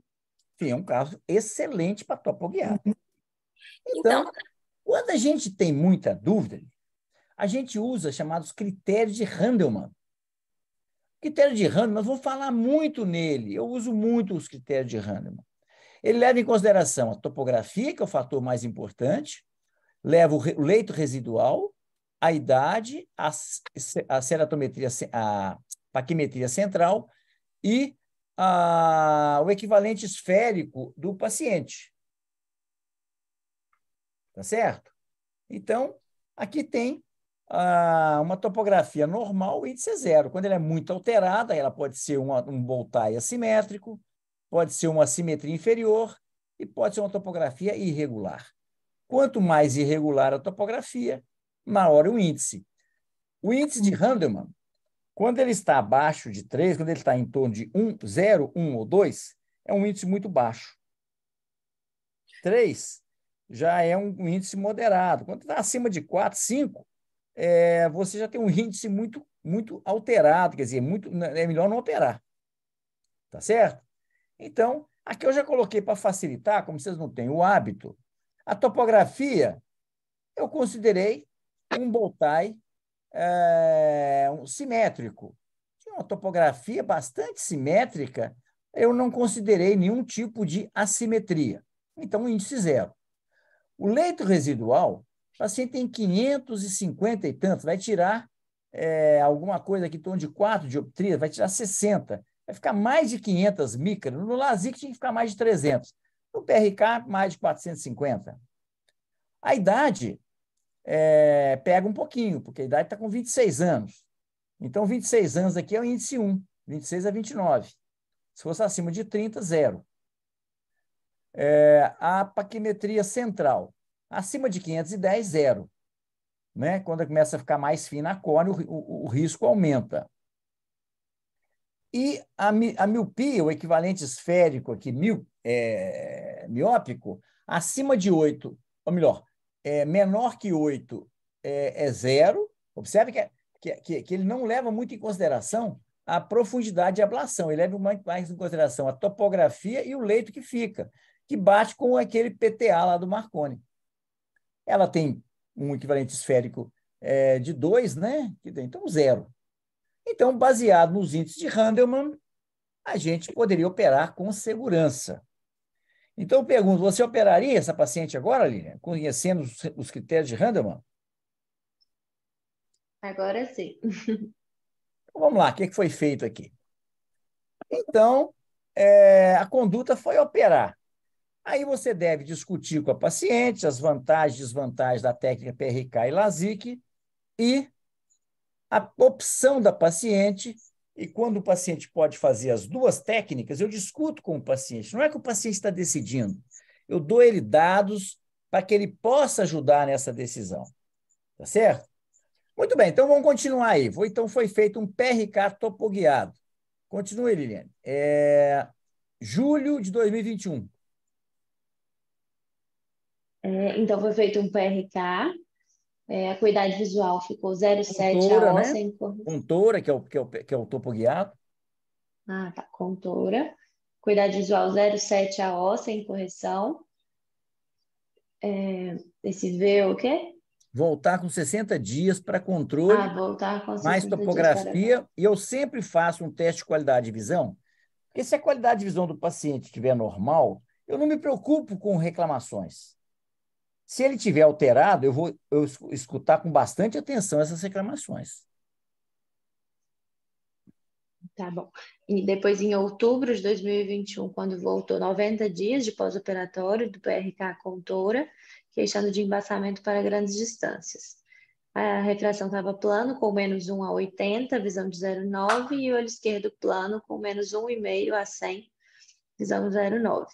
Sim, é um caso excelente para topoguiado. Então, quando a gente tem muita dúvida, a gente usa chamados critérios de Handelman. Critério de Handelman, nós vamos falar muito nele. Eu uso muito os critérios de Handelman. Ele leva em consideração a topografia, que é o fator mais importante, leva o leito residual, a idade, a ceratometria, a paquimetria central e o equivalente esférico do paciente. Tá certo? Então, aqui tem uma topografia normal, o índice é 0. Quando ela é muito alterada, ela pode ser um Boltai assimétrico, pode ser uma assimetria inferior e pode ser uma topografia irregular. Quanto mais irregular a topografia, maior o índice. O índice de Handelman, quando ele está abaixo de 3, quando ele está em torno de 1, 0, 1 ou 2, é um índice muito baixo. 3 já é um índice moderado. Quando está acima de 4, 5, você já tem um índice muito, muito alterado, quer dizer, é melhor não operar. Tá certo? Então, aqui eu já coloquei para facilitar, como vocês não têm o hábito, a topografia eu considerei um Boltai simétrico. Tinha uma topografia bastante simétrica, eu não considerei nenhum tipo de assimetria. Então, índice 0. O leito residual, o paciente tem 550 e tantos, vai tirar alguma coisa aqui em torno de 4 dioptrias, vai tirar 60. Vai ficar mais de 500 micras. No LASIK tinha que ficar mais de 300. No PRK, mais de 450. A idade pega um pouquinho, porque a idade está com 26 anos. Então, 26 anos aqui é o índice 1, 26 a 29. Se fosse acima de 30, 0. A paquimetria central, acima de 510, 0. Né? Quando começa a ficar mais fina a córnea, o risco aumenta. E a miopia, o equivalente esférico aqui, miópico, acima de 8, ou melhor, menor que 8 é 0. Observe que ele não leva muito em consideração a profundidade de ablação, ele leva muito mais em consideração a topografia e o leito que fica, que bate com aquele PTA lá do Marconi. Ela tem um equivalente esférico de 2, né? Então, 0. Então, baseado nos índices de Handelman, a gente poderia operar com segurança. Então, eu pergunto, você operaria essa paciente agora, Lilian, conhecendo os critérios de Handelman? Agora sim. Então, vamos lá, o que foi feito aqui? Então, a conduta foi operar. Aí você deve discutir com a paciente as vantagens e desvantagens da técnica PRK e LASIK e a opção da paciente. E quando o paciente pode fazer as duas técnicas, eu discuto com o paciente. Não é que o paciente está decidindo. Eu dou ele dados para que ele possa ajudar nessa decisão. Tá certo? Muito bem, então vamos continuar aí. Então foi feito um PRK topoguiado. Continue, Liliane. Julho de 2021. Então, foi feito um PRK, a acuidade visual ficou 0,7 Contora, a né? sem correção. Contora, que é o topoguiado. Ah, tá, contora. Acuidade visual 0,7 a sem correção. Esse V é o quê? Voltar com 60 dias para controle, voltar com 60 mais dias topografia. E eu sempre faço um teste de qualidade de visão. Porque se a qualidade de visão do paciente estiver normal, eu não me preocupo com reclamações. Se ele tiver alterado, eu vou escutar com bastante atenção essas reclamações. Tá bom. E depois, em outubro de 2021, quando voltou 90 dias de pós-operatório do PRK Contora, queixando de embaçamento para grandes distâncias. A refração estava plano, com menos 1 a 80, visão de 0,9, e o olho esquerdo plano, com menos 1,5 a 100, visão de 0,9.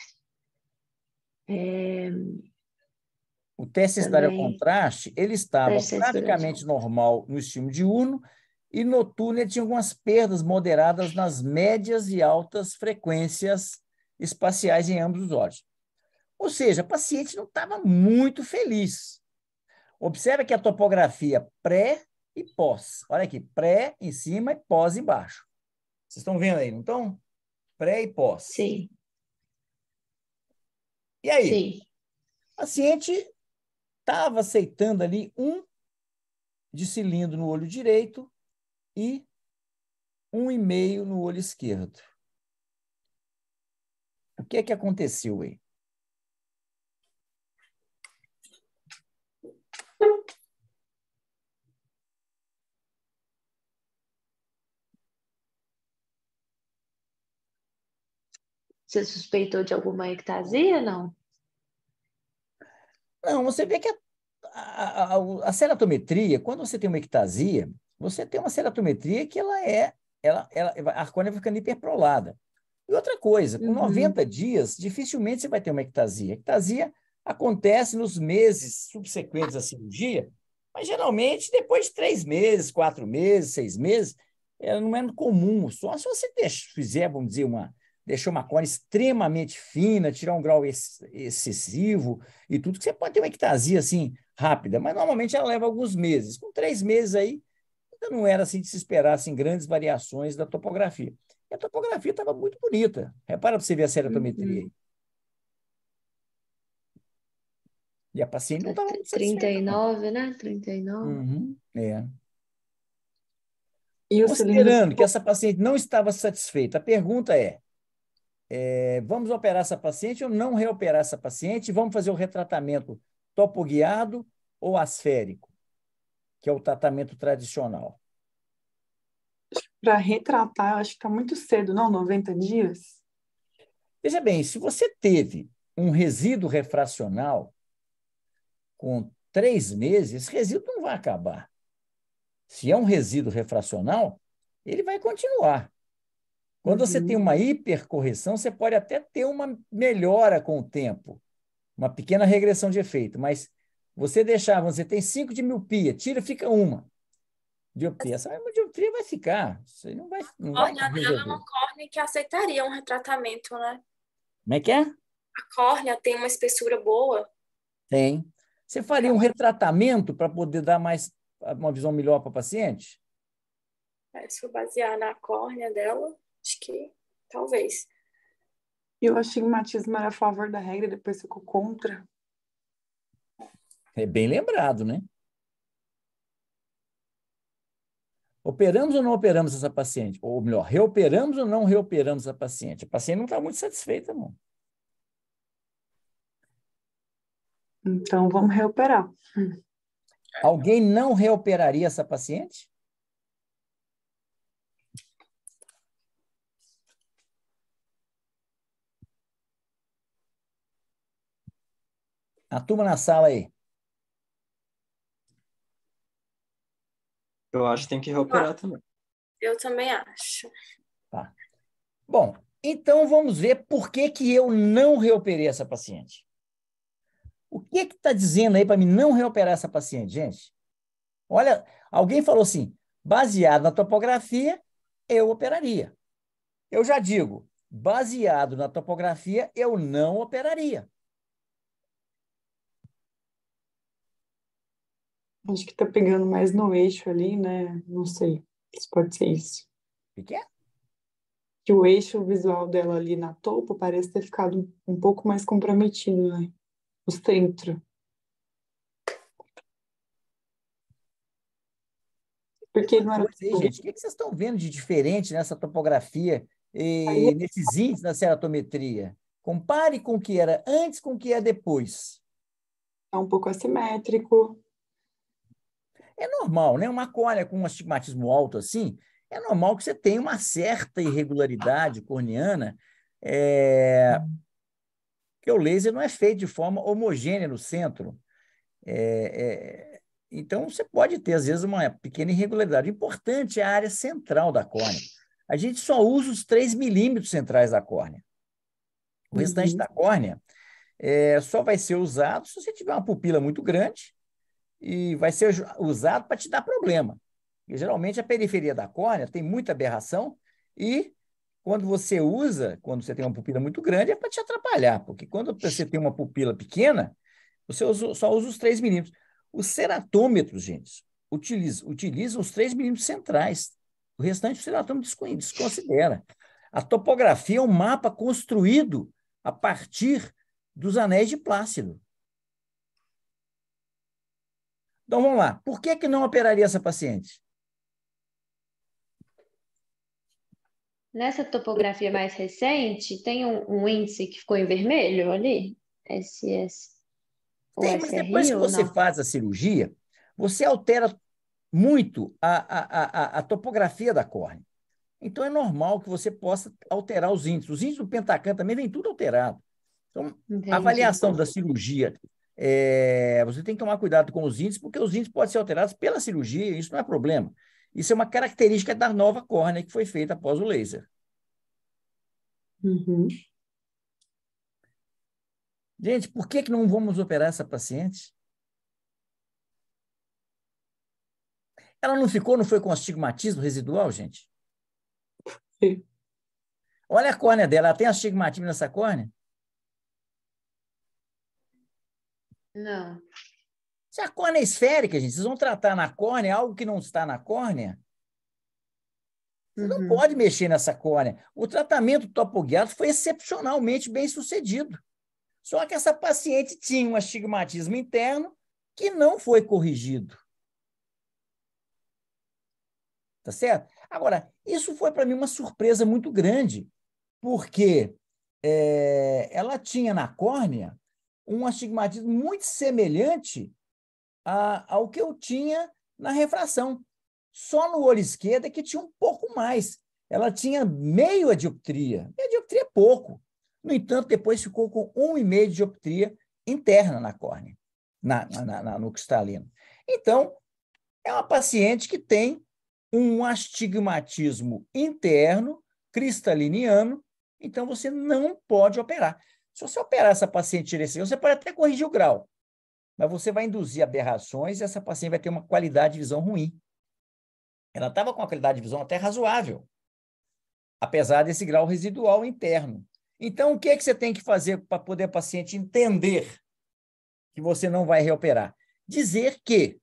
O teste estereocontraste, ele estava praticamente normal no estímulo diurno, e noturno ele tinha algumas perdas moderadas nas médias e altas frequências espaciais em ambos os olhos. Ou seja, a paciente não estava muito feliz. Observe que a topografia pré e pós. Olha aqui, pré em cima e pós embaixo. Vocês estão vendo aí, não estão? Pré e pós. Sim. E aí? Sim. A paciente estava aceitando ali 1 de cilindro no olho direito e 1,5 no olho esquerdo. O que é que aconteceu aí? Você suspeitou de alguma ectasia, não? Não, você vê que a ceratometria, quando você tem uma ectasia, você tem uma ceratometria que a córnea vai ficando hiperprolada. E outra coisa, com 90 dias, dificilmente você vai ter uma ectasia. A ectasia acontece nos meses subsequentes à cirurgia, mas geralmente depois de 3 meses, 4 meses, 6 meses, não é comum. Só se você fizer, vamos dizer, deixar uma córnea extremamente fina, tirar um grau excessivo e tudo, que você pode ter uma ectasia assim rápida, mas normalmente ela leva alguns meses. Com 3 meses aí, ainda não era assim de se esperar assim, grandes variações da topografia. E a topografia estava muito bonita. Repara para você ver a ceratometria aí. E a paciente não estava muito satisfeita. 39, né? 39. É. E Considerando que essa paciente não estava satisfeita, a pergunta vamos operar essa paciente ou não reoperar essa paciente? Vamos fazer o retratamento topoguiado ou asférico, que é o tratamento tradicional? Para retratar, eu acho que está muito cedo, não? 90 dias? Veja bem, se você teve um resíduo refracional com 3 meses, esse resíduo não vai acabar. Se é um resíduo refracional, ele vai continuar. Quando você tem uma hipercorreção, você pode até ter uma melhora com o tempo, uma pequena regressão de efeito, mas você deixar, você tem 5 de miopia, tira, fica 1 dioptria. Essa mesma dioptria vai ficar, você não vai resolver. É uma córnea que aceitaria um retratamento, né? Como é que é? A córnea tem uma espessura boa? Tem. Você faria um retratamento para poder dar uma visão melhor para a paciente? Se eu basear na córnea dela, acho que talvez. E o astigmatismo era a favor da regra, depois ficou contra. É bem lembrado, né? Operamos ou não operamos essa paciente? Ou melhor, reoperamos ou não reoperamos a paciente? A paciente não está muito satisfeita, não. Então, vamos reoperar. Alguém não reoperaria essa paciente? A turma na sala aí. Eu acho que tem que reoperar também. Eu também acho. Tá. Bom, então vamos ver por que eu não reoperei essa paciente. O que está dizendo aí para mim não reoperar essa paciente, gente? Olha, alguém falou assim, baseado na topografia, eu operaria. Eu já digo, baseado na topografia, eu não operaria. Acho que está pegando mais no eixo ali, né? Não sei se pode ser isso. O que é? Que o eixo visual dela ali na topo parece ter ficado um pouco mais comprometido, né? O centro. Porque não era... Aí, gente, o que vocês estão vendo de diferente nessa topografia e nesses índices da ceratometria? Compare com o que era antes com o que é depois. É um pouco assimétrico. É normal, né? Uma córnea com um astigmatismo alto assim, é normal que você tenha uma certa irregularidade corneana, que o laser não é feito de forma homogênea no centro. Então, você pode ter, às vezes, uma pequena irregularidade. O importante é a área central da córnea. A gente só usa os 3 milímetros centrais da córnea. O restante da córnea só vai ser usado se você tiver uma pupila muito grande e vai ser usado para te dar problema. E, geralmente, a periferia da córnea tem muita aberração e, quando você usa, quando você tem uma pupila muito grande, é para te atrapalhar, porque quando você tem uma pupila pequena, você só usa os 3 milímetros. Os ceratômetros, gente, utilizam os 3 milímetros centrais. O restante do ceratômetro desconsidera. A topografia é um mapa construído a partir dos anéis de Plácido. Então, vamos lá. Por que não operaria essa paciente? Nessa topografia mais recente, tem um índice que ficou em vermelho ali? SS ou Tem, mas depois SRI que ou você não? faz a cirurgia, você altera muito a topografia da córnea. Então, é normal que você possa alterar os índices. Os índices do Pentacan também vem tudo alterado. Então, Entendi. a avaliação da cirurgia, você tem que tomar cuidado com os índices, porque os índices podem ser alterados pela cirurgia, e isso não é problema. Isso é uma característica da nova córnea que foi feita após o laser. Uhum. Gente, por que não vamos operar essa paciente? Ela não foi com astigmatismo residual, gente? Sim. Olha a córnea dela, ela tem astigmatismo nessa córnea? Não. Se a córnea é esférica, gente, vocês vão tratar na córnea algo que não está na córnea? Você não pode mexer nessa córnea. O tratamento topoguiado foi excepcionalmente bem sucedido. Só que essa paciente tinha um astigmatismo interno que não foi corrigido. Tá certo? Agora, isso foi para mim uma surpresa muito grande, porque ela tinha na córnea um astigmatismo muito semelhante ao que eu tinha na refração. Só no olho esquerdo é que tinha um pouco mais. Ela tinha meio a dioptria. Meia dioptria é pouco. No entanto, depois ficou com 1,5 de dioptria interna na córnea, no cristalino. Então, é uma paciente que tem um astigmatismo interno, cristaliniano, então você não pode operar. Se você operar essa paciente direção, você pode até corrigir o grau, mas você vai induzir aberrações e essa paciente vai ter uma qualidade de visão ruim. Ela estava com uma qualidade de visão até razoável, apesar desse grau residual interno. Então, o que é que você tem que fazer para poder a paciente entender que você não vai reoperar? Dizer que,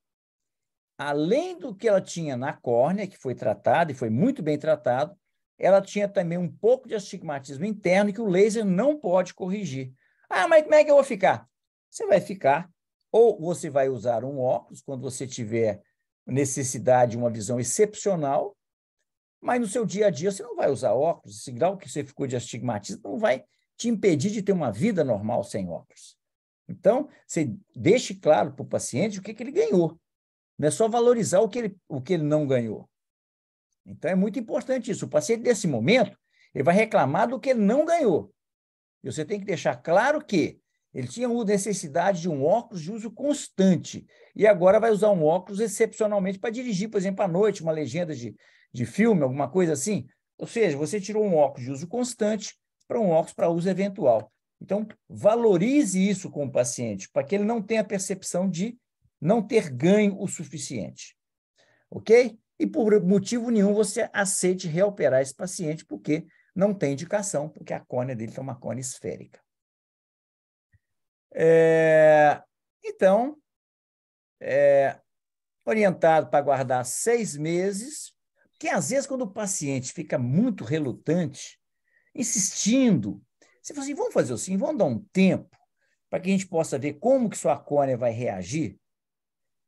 além do que ela tinha na córnea, que foi tratado e foi muito bem tratado, ela tinha também um pouco de astigmatismo interno que o laser não pode corrigir. Ah, mas como é que eu vou ficar? Você vai ficar, ou você vai usar um óculos quando você tiver necessidade de uma visão excepcional, mas no seu dia a dia você não vai usar óculos. Esse grau que você ficou de astigmatismo não vai te impedir de ter uma vida normal sem óculos. Então, você deixe claro para o paciente o que ele ganhou. Não é só valorizar o que ele não ganhou. Então, é muito importante isso. O paciente, nesse momento, ele vai reclamar do que ele não ganhou. E você tem que deixar claro que ele tinha necessidade de um óculos de uso constante e agora vai usar um óculos excepcionalmente para dirigir, por exemplo, à noite, uma legenda de filme, alguma coisa assim. Ou seja, você tirou um óculos de uso constante para um óculos para uso eventual. Então, valorize isso com o paciente, para que ele não tenha a percepção de não ter ganho o suficiente. Ok? E por motivo nenhum você aceite reoperar esse paciente, porque não tem indicação, porque a córnea dele é uma córnea esférica. Então, orientado para aguardar 6 meses, porque às vezes quando o paciente fica muito relutante, insistindo, você fala assim, vamos fazer assim, vamos dar um tempo para que a gente possa ver como que sua córnea vai reagir.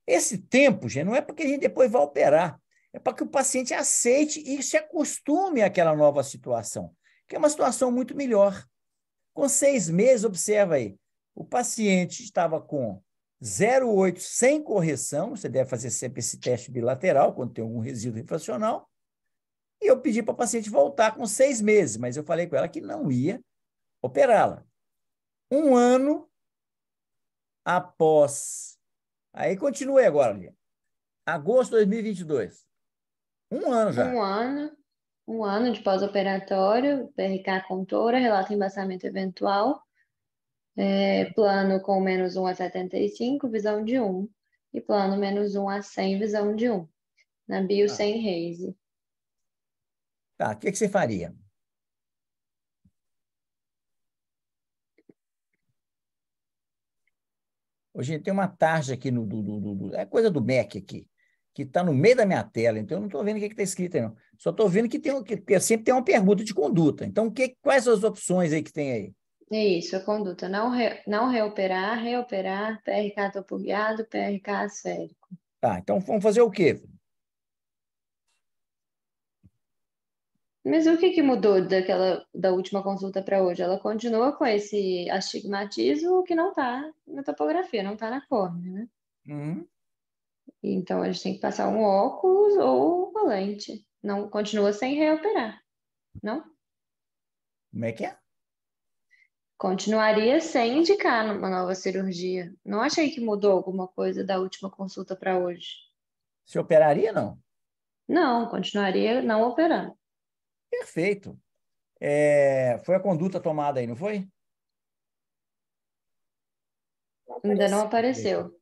Esse tempo, gente, não é porque a gente depois vai operar, é para que o paciente aceite e se acostume àquela nova situação, que é uma situação muito melhor. Com 6 meses, observa aí, o paciente estava com 0,8 sem correção, você deve fazer sempre esse teste bilateral, quando tem algum resíduo refracional, e eu pedi para a paciente voltar com 6 meses, mas eu falei com ela que não ia operá-la. 1 ano após... Aí continue agora, Liane. Agosto de 2022. 1 ano já. Um ano de pós-operatório, PRK com tora, relato embaçamento eventual, plano com -1 a 75, visão de 1, e plano -1 a 100, visão de 1, na bio sem raise. Tá, o que você faria? Hoje tem uma tarja aqui, é coisa do Mac aqui, que está no meio da minha tela, então eu não estou vendo o que está escrito aí, não. Só estou vendo que sempre tem uma pergunta de conduta. Então, quais são as opções aí que tem aí? Isso, a conduta. Não reoperar, reoperar, PRK topo guiado, PRK asférico. Tá, então vamos fazer o quê? Mas o que mudou da última consulta para hoje? Ela continua com esse astigmatismo que não está na topografia, não está na córnea, né? Uhum. Então, a gente tem que passar um óculos ou uma lente. Não, continua sem reoperar, não? Como é que é? Continuaria sem indicar uma nova cirurgia. Não achei que mudou alguma coisa da última consulta para hoje. Você operaria, não? Não, continuaria não operando. Perfeito. Foi a conduta tomada aí, não foi? Ainda não apareceu.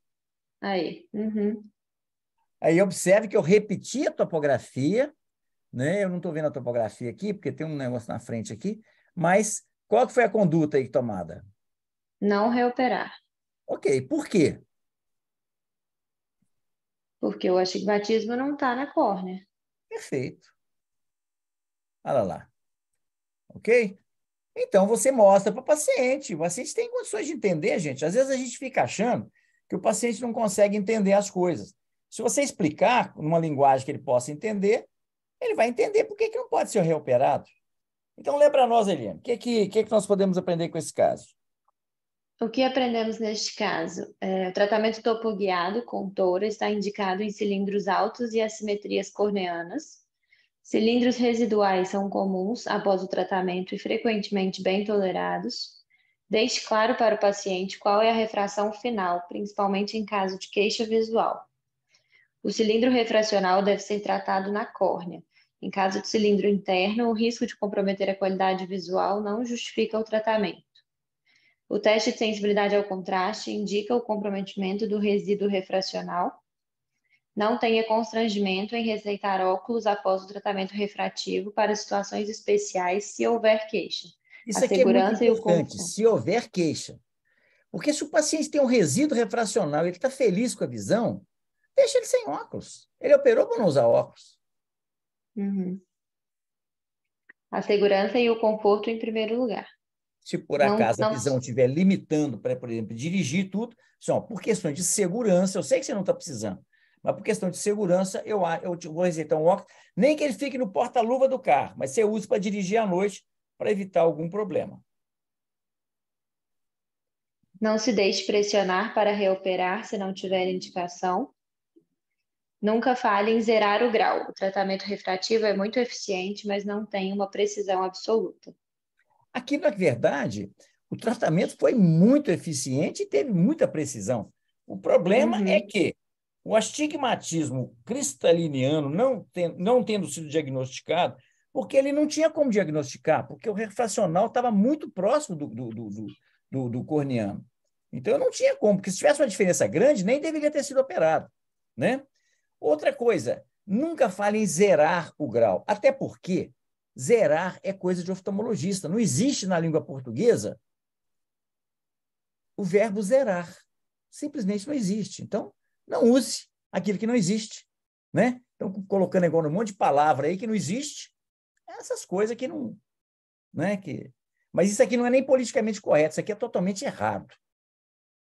Aí. Uhum. Aí observe que eu repeti a topografia, né? Eu não estou vendo a topografia aqui, porque tem um negócio na frente aqui, mas qual que foi a conduta aí tomada? Não reoperar. Ok, por quê? Porque o astigmatismo não está na córnea. Perfeito. Olha lá. Ok? Então, você mostra para o paciente. O paciente tem condições de entender, gente. Às vezes a gente fica achando que o paciente não consegue entender as coisas. Se você explicar numa linguagem que ele possa entender, ele vai entender por que não pode ser reoperado. Então, lê para nós, Eliane, o que nós podemos aprender com esse caso? O que aprendemos neste caso? O tratamento topoguiado com tora está indicado em cilindros altos e assimetrias corneanas. Cilindros residuais são comuns após o tratamento e frequentemente bem tolerados. Deixe claro para o paciente qual é a refração final, principalmente em caso de queixa visual. O cilindro refracional deve ser tratado na córnea. Em caso de cilindro interno, o risco de comprometer a qualidade visual não justifica o tratamento. O teste de sensibilidade ao contraste indica o comprometimento do resíduo refracional. Não tenha constrangimento em receitar óculos após o tratamento refrativo para situações especiais, se houver queixa. Isso aqui é muito importante, se houver queixa. Porque se o paciente tem um resíduo refracional e ele está feliz com a visão, deixa ele sem óculos. Ele operou para não usar óculos. Uhum. A segurança e o conforto em primeiro lugar. Se por acaso a visão estiver limitando para, por exemplo, dirigir tudo, só por questões de segurança, eu sei que você não está precisando, mas por questão de segurança, eu vou receitar um óculos, nem que ele fique no porta-luva do carro, mas você use para dirigir à noite para evitar algum problema. Não se deixe pressionar para reoperar se não tiver indicação. Nunca fale em zerar o grau. O tratamento refrativo é muito eficiente, mas não tem uma precisão absoluta. Aqui, na verdade, o tratamento foi muito eficiente e teve muita precisão. O problema é que o astigmatismo cristaliniano não tendo sido diagnosticado, porque ele não tinha como diagnosticar, porque o refracional estava muito próximo do corneano. Então, eu não tinha como, porque se tivesse uma diferença grande, nem deveria ter sido operado, né? Outra coisa, nunca fale em zerar o grau, até porque zerar é coisa de oftalmologista. Não existe na língua portuguesa o verbo zerar. Simplesmente não existe. Então, não use aquilo que não existe, né? Então, colocando igual um monte de palavra aí que não existe, essas coisas que não... Né? Mas isso aqui não é nem politicamente correto, isso aqui é totalmente errado.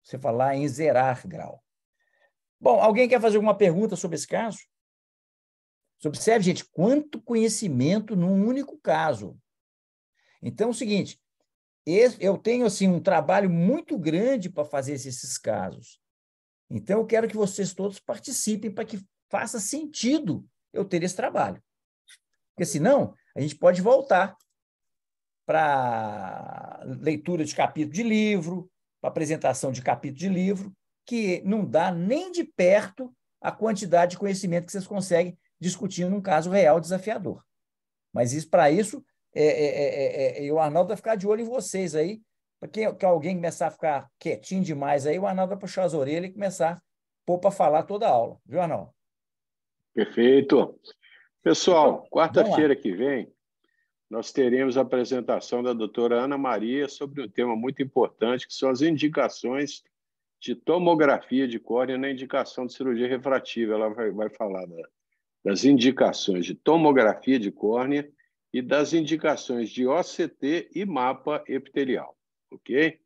Você falar em zerar grau. Bom, alguém quer fazer alguma pergunta sobre esse caso? Você observe, gente, quanto conhecimento num único caso. Então, é o seguinte, eu tenho assim, um trabalho muito grande para fazer esses casos. Então, eu quero que vocês todos participem para que faça sentido eu ter esse trabalho. Porque, senão, a gente pode voltar para leitura de capítulo de livro, para apresentação de capítulo de livro, que não dá nem de perto a quantidade de conhecimento que vocês conseguem discutindo num caso real desafiador. Mas para isso, o Arnaldo vai ficar de olho em vocês aí, para que alguém começar a ficar quietinho demais aí, o Arnaldo vai puxar as orelhas e começar a pôr para falar toda a aula. Viu, Arnaldo? Perfeito. Pessoal, Vamos lá. quarta-feira que vem, nós teremos a apresentação da doutora Ana Maria sobre um tema muito importante, que são as indicações de tomografia de córnea na indicação de cirurgia refrativa. Ela vai falar das indicações de tomografia de córnea e das indicações de OCT e mapa epitelial, ok?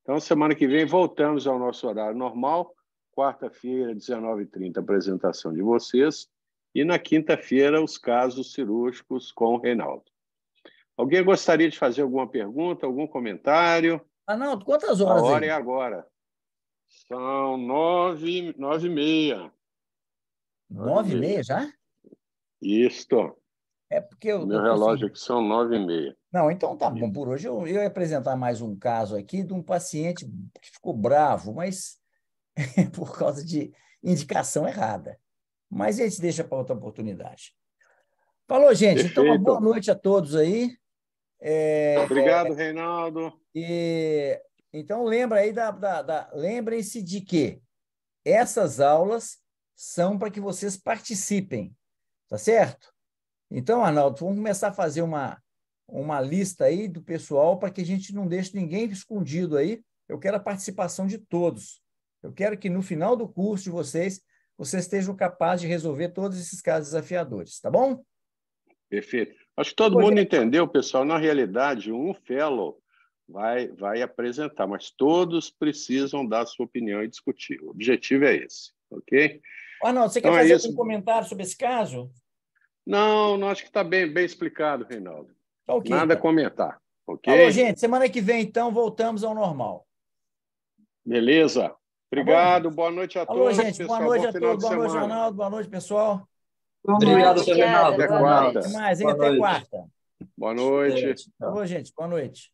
Então, semana que vem, voltamos ao nosso horário normal, quarta-feira, 19h30, apresentação de vocês, e na quinta-feira, os casos cirúrgicos com o Reinaldo. Alguém gostaria de fazer alguma pergunta, algum comentário? Arnaldo, quantas horas A hora aí? é agora. São 9h30. 9h30 já? Isto. É porque eu Meu tô assim... relógio aqui são 9h30. Não, então tá bom. Por hoje eu ia apresentar mais um caso aqui de um paciente que ficou bravo, mas por causa de indicação errada. Mas a gente deixa para outra oportunidade. Falou, gente. Perfeito. Então, uma boa noite a todos aí. Obrigado, Reinaldo. Então, lembrem-se de que essas aulas são para que vocês participem, tá certo? Então, Arnaldo, vamos começar a fazer uma lista aí do pessoal para que a gente não deixe ninguém escondido aí. Eu quero a participação de todos. Eu quero que no final do curso de vocês estejam capazes de resolver todos esses casos desafiadores, tá bom? Perfeito. Acho que todo mundo entendeu, pessoal. Na realidade, um fellow vai apresentar, mas todos precisam dar sua opinião e discutir. O objetivo é esse, ok? Arnaldo, você quer fazer algum comentário sobre esse caso? Não, acho que está bem explicado, Reinaldo. Okay, Nada a então. comentar, ok? Falou, gente. Semana que vem, então, voltamos ao normal. Beleza. Obrigado. Tá, boa noite a Falou, todos, gente. pessoal. Boa noite Bom a final todos. de Boa noite, semana. Arnaldo. Boa noite, pessoal. Obrigado, Obrigada, Até boa quarta. noite. Até mais, hein? Boa Até noite. quarta. Boa noite. Falou, gente. Boa noite.